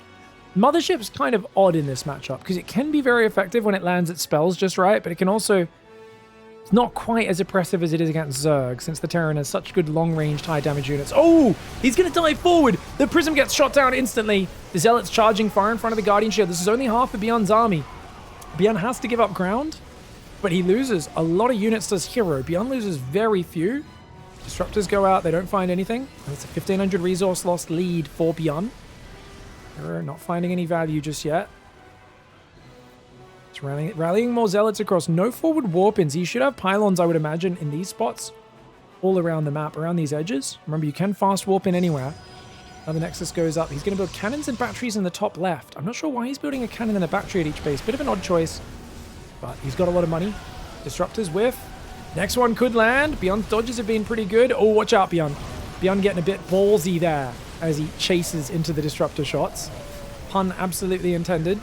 Mothership's kind of odd in this matchup, because it can be very effective when it lands its spells just right, but it can also... It's not quite as oppressive as it is against Zerg, since the Terran has such good long-ranged, high-damage units. Oh! He's going to dive forward! The Prism gets shot down instantly. The Zealot's charging far in front of the Guardian Shield. This is only half of ByuN's army. ByuN has to give up ground, but he loses a lot of units does herO. ByuN loses very few. Disruptors go out, they don't find anything. And it's a 1,500 resource loss lead for ByuN. herO not finding any value just yet. It's rallying more Zealots across. No forward warp-ins. He should have pylons, I would imagine, in these spots. All around the map, around these edges. Remember, you can fast warp in anywhere. Now the Nexus goes up. He's going to build cannons and batteries in the top left. I'm not sure why he's building a cannon and a battery at each base. Bit of an odd choice. But he's got a lot of money. Disruptors whiff. Next one could land. ByuN's dodges have been pretty good. Oh, watch out, ByuN. ByuN getting a bit ballsy there as he chases into the disruptor shots. Pun absolutely intended.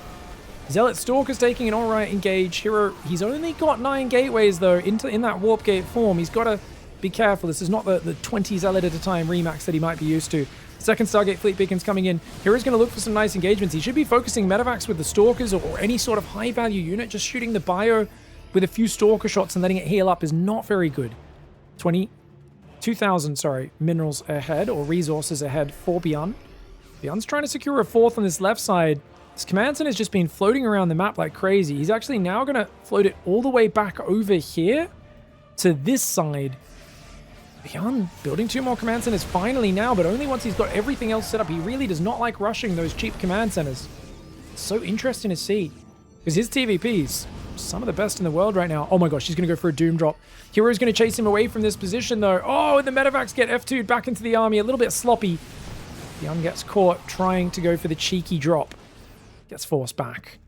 Zealot Stalker's taking an alright engage. herO, he's only got 9 gateways though in that warp gate form. He's got to Be careful. This is not the 20 Zealot at a time remax that he might be used to. Second Stargate Fleet Beacon's coming in. hero's going to look for some nice engagements. He should be focusing medevacs with the Stalkers or any sort of high-value unit. Just shooting the Bio with a few Stalker shots and letting it heal up is not very good. 2,000, sorry, minerals ahead or resources ahead for ByuN. ByuN's trying to secure a fourth on this left side. This command center has just been floating around the map like crazy. He's actually now going to float it all the way back over here to this side. ByuN building 2 more command centers finally now, but only once he's got everything else set up. He really does not like rushing those cheap command centers. It's so interesting to see because his TVPs, some of the best in the world right now. Oh my gosh, he's going to go for a Doom drop. hero's going to chase him away from this position though. Oh, and the medevacs get F2'd back into the army. A little bit sloppy. ByuN gets caught trying to go for the cheeky drop. Gets forced back.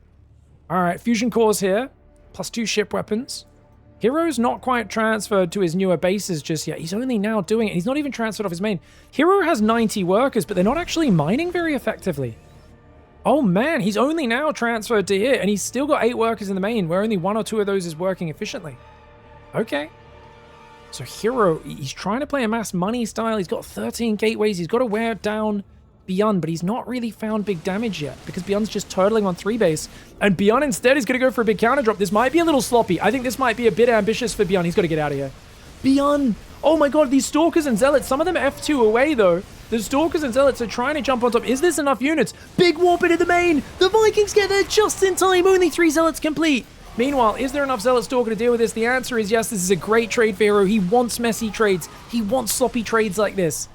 All right, fusion cores here. +2 ship weapons. hero's not quite transferred to his newer bases just yet. He's only now doing it. He's not even transferred off his main. hero has 90 workers, but they're not actually mining very effectively. Oh man, he's only now transferred to here, and he's still got 8 workers in the main, where only 1 or 2 of those is working efficiently. Okay. So hero, he's trying to play a mass money style. He's got 13 gateways. He's got to wear down ByuN, but he's not really found big damage yet because ByuN's just turtling on 3 base. And ByuN instead is going to go for a big counter drop. This might be a little sloppy. I think this might be a bit ambitious for ByuN. He's got to get out of here. ByuN! Oh my god, these Stalkers and Zealots, some of them F2 away though. The Stalkers and Zealots are trying to jump on top. Is this enough units? Big warp into the main! The Vikings get there just in time. Only 3 Zealots complete. Meanwhile, is there enough Zealot Stalker to deal with this? The answer is yes. This is a great trade for hero. He wants messy trades. He wants sloppy trades like this.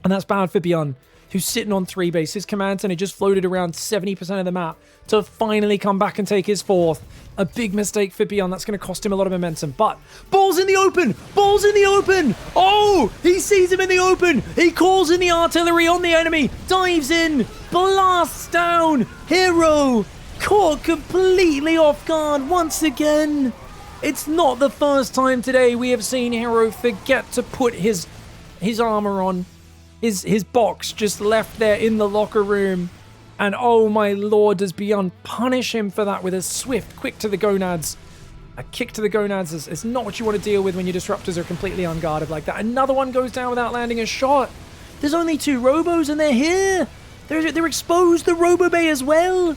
And that's bad for ByuN, who's sitting on 3 base. His command center just floated around 70% of the map to finally come back and take his 4th. A big mistake for ByuN. That's going to cost him a lot of momentum. But balls in the open! Balls in the open! Oh! He sees him in the open! He calls in the artillery on the enemy! Dives in! Blasts down! hero! Caught completely off guard once again! It's not the first time today we have seen hero forget to put his armor on. His box just left there in the locker room. And oh my lord, does ByuN punish him for that with a swift, quick to the gonads. A kick to the gonads is not what you want to deal with when your disruptors are completely unguarded like that. Another one goes down without landing a shot. There's only 2 robos and they're here. They're exposed, the robo bay as well.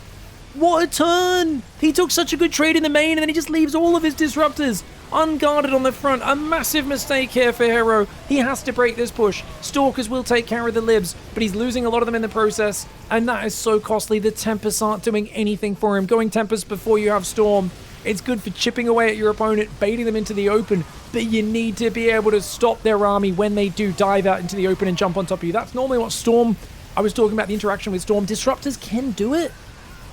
What a turn. He took such a good trade in the main and then he just leaves all of his disruptors unguarded on the front. A massive mistake here for hero. He has to break this push. Stalkers will take care of the libs, but he's losing a lot of them in the process, and that is so costly. The Tempests aren't doing anything for him. Going Tempest before you have Storm, it's good for chipping away at your opponent, baiting them into the open, but you need to be able to stop their army when they do dive out into the open and jump on top of you. That's normally what Storm, I was talking about the interaction with Storm. Disruptors can do it,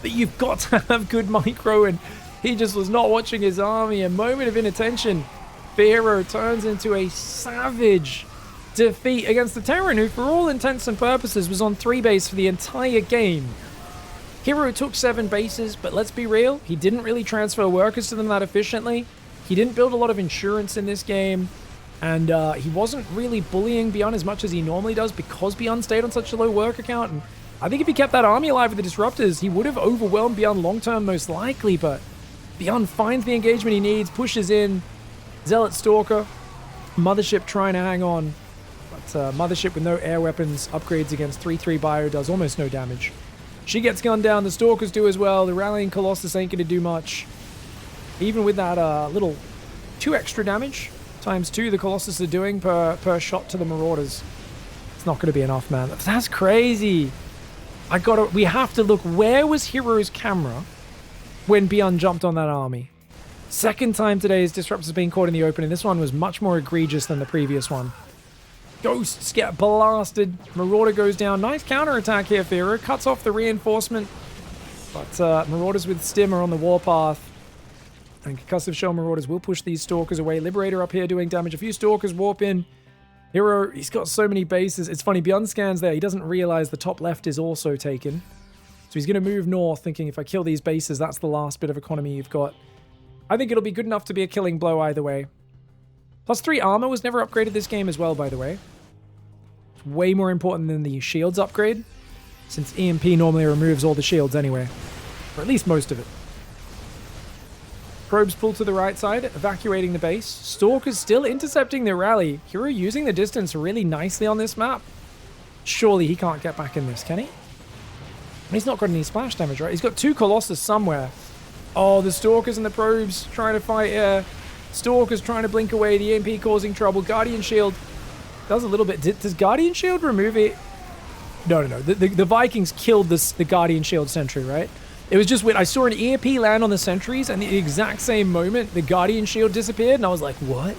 but you've got to have good micro, and he just was not watching his army. A moment of inattention. hero turns into a savage defeat against the Terran, who for all intents and purposes was on 3 base for the entire game. hero took 7 bases, but let's be real, he didn't really transfer workers to them that efficiently. He didn't build a lot of insurance in this game, and he wasn't really bullying ByuN as much as he normally does because ByuN stayed on such a low worker count. And I think if he kept that army alive with the disruptors, he would have overwhelmed ByuN long-term most likely, but ByuN finds the engagement he needs, pushes in. Zealot Stalker, Mothership trying to hang on, but Mothership with no air weapons, upgrades against 3/3 Bio, does almost no damage. She gets gunned down, the Stalkers do as well. The Rallying Colossus ain't going to do much. Even with that little 2 extra damage, ×2 the Colossus are doing per shot to the Marauders. It's not going to be enough, man. That's crazy. We have to look, where was hero's camera when ByuN jumped on that army? Second time today his disruptors being caught in the open, and this one was much more egregious than the previous one. Ghosts get blasted. Marauder goes down. Nice counterattack here for hero. Cuts off the reinforcement. But Marauders with Stim are on the warpath. And Concussive Shell Marauders will push these Stalkers away. Liberator up here doing damage. A few Stalkers warp in. hero, he's got so many bases. It's funny, ByuN scans there. He doesn't realize the top left is also taken. So he's going to move north, thinking if I kill these bases, that's the last bit of economy you've got. I think it'll be good enough to be a killing blow either way. +3 armor was never upgraded this game as well, by the way. It's way more important than the shields upgrade, since EMP normally removes all the shields anyway. Or at least most of it. Probes pull to the right side, evacuating the base. Stalker's still intercepting the rally. herO using the distance really nicely on this map. Surely he can't get back in this, can he? He's not got any splash damage, right? He's got 2 Colossus somewhere. Oh, the Stalkers and the Probes trying to fight here. Stalkers trying to blink away. The EMP causing trouble. Guardian Shield does a little bit. Does Guardian Shield remove it? No. The Vikings killed the Guardian Shield sentry, right? It was just weird. I saw an EMP land on the sentries, and the exact same moment, the Guardian Shield disappeared, and I was like, what?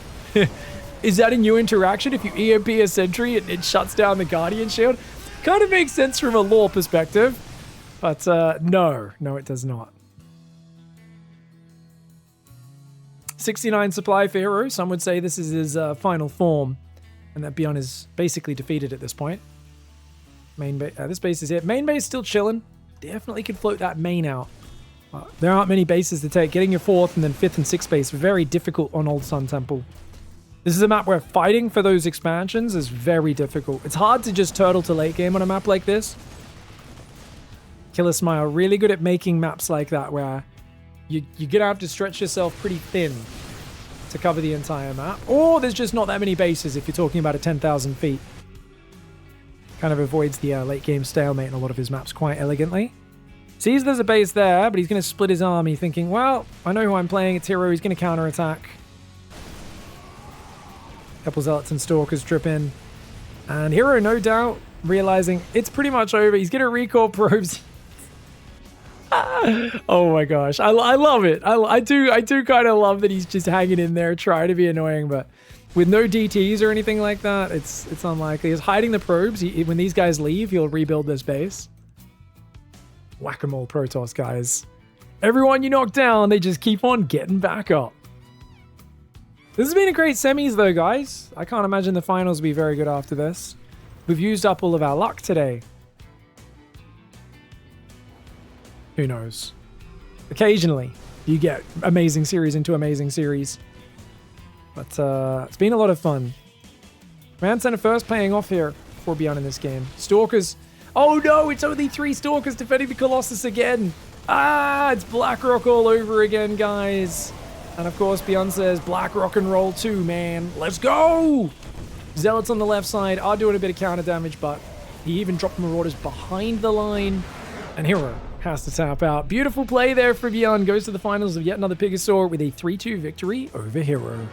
Is that a new interaction? If you EMP a sentry, it shuts down the Guardian Shield? Kind of makes sense from a lore perspective, but no, it does not. 69 supply for herO. Some would say this is his final form, and that ByuN is basically defeated at this point. This base is it. Main base still chilling. Definitely could float that main out. There aren't many bases to take. Getting your 4th and then 5th and 6th base, very difficult on Old Sun Temple. This is a map where fighting for those expansions is very difficult. It's hard to just turtle to late game on a map like this. Killer Smile, really good at making maps like that where you're going to have to stretch yourself pretty thin to cover the entire map. Or there's just not that many bases if you're talking about a 10,000 feet. Kind of avoids the late game stalemate in a lot of his maps quite elegantly. Sees there's a base there, but he's going to split his army thinking, well, I know who I'm playing. It's herO. He's going to counterattack. Couple Zealots and Stalkers drip in. And herO, no doubt, realizing it's pretty much over. He's going to recall Probes. Oh my gosh. I love it. I do kind of love that he's just hanging in there, trying to be annoying, but with no DTs or anything like that, it's unlikely. He's hiding the Probes. When these guys leave, he'll rebuild this base. Whack-a-mole Protoss, guys. Everyone you knock down, they just keep on getting back up. This has been a great semis, though, guys. I can't imagine the finals will be very good after this. We've used up all of our luck today. Who knows? Occasionally, you get amazing series into amazing series. But it's been a lot of fun. Command Center first paying off here for ByuN in this game. Stalkers. Oh no, it's only 3 Stalkers defending the Colossus again. Ah, it's Blackrock all over again, guys. And of course, ByuN says, Black Rock and Roll too, man. Let's go! Zealots on the left side are doing a bit of counter damage, but he even dropped Marauders behind the line. And herO has to tap out. Beautiful play there for ByuN. Goes to the finals of yet another Pigasaur with a 3-2 victory over herO.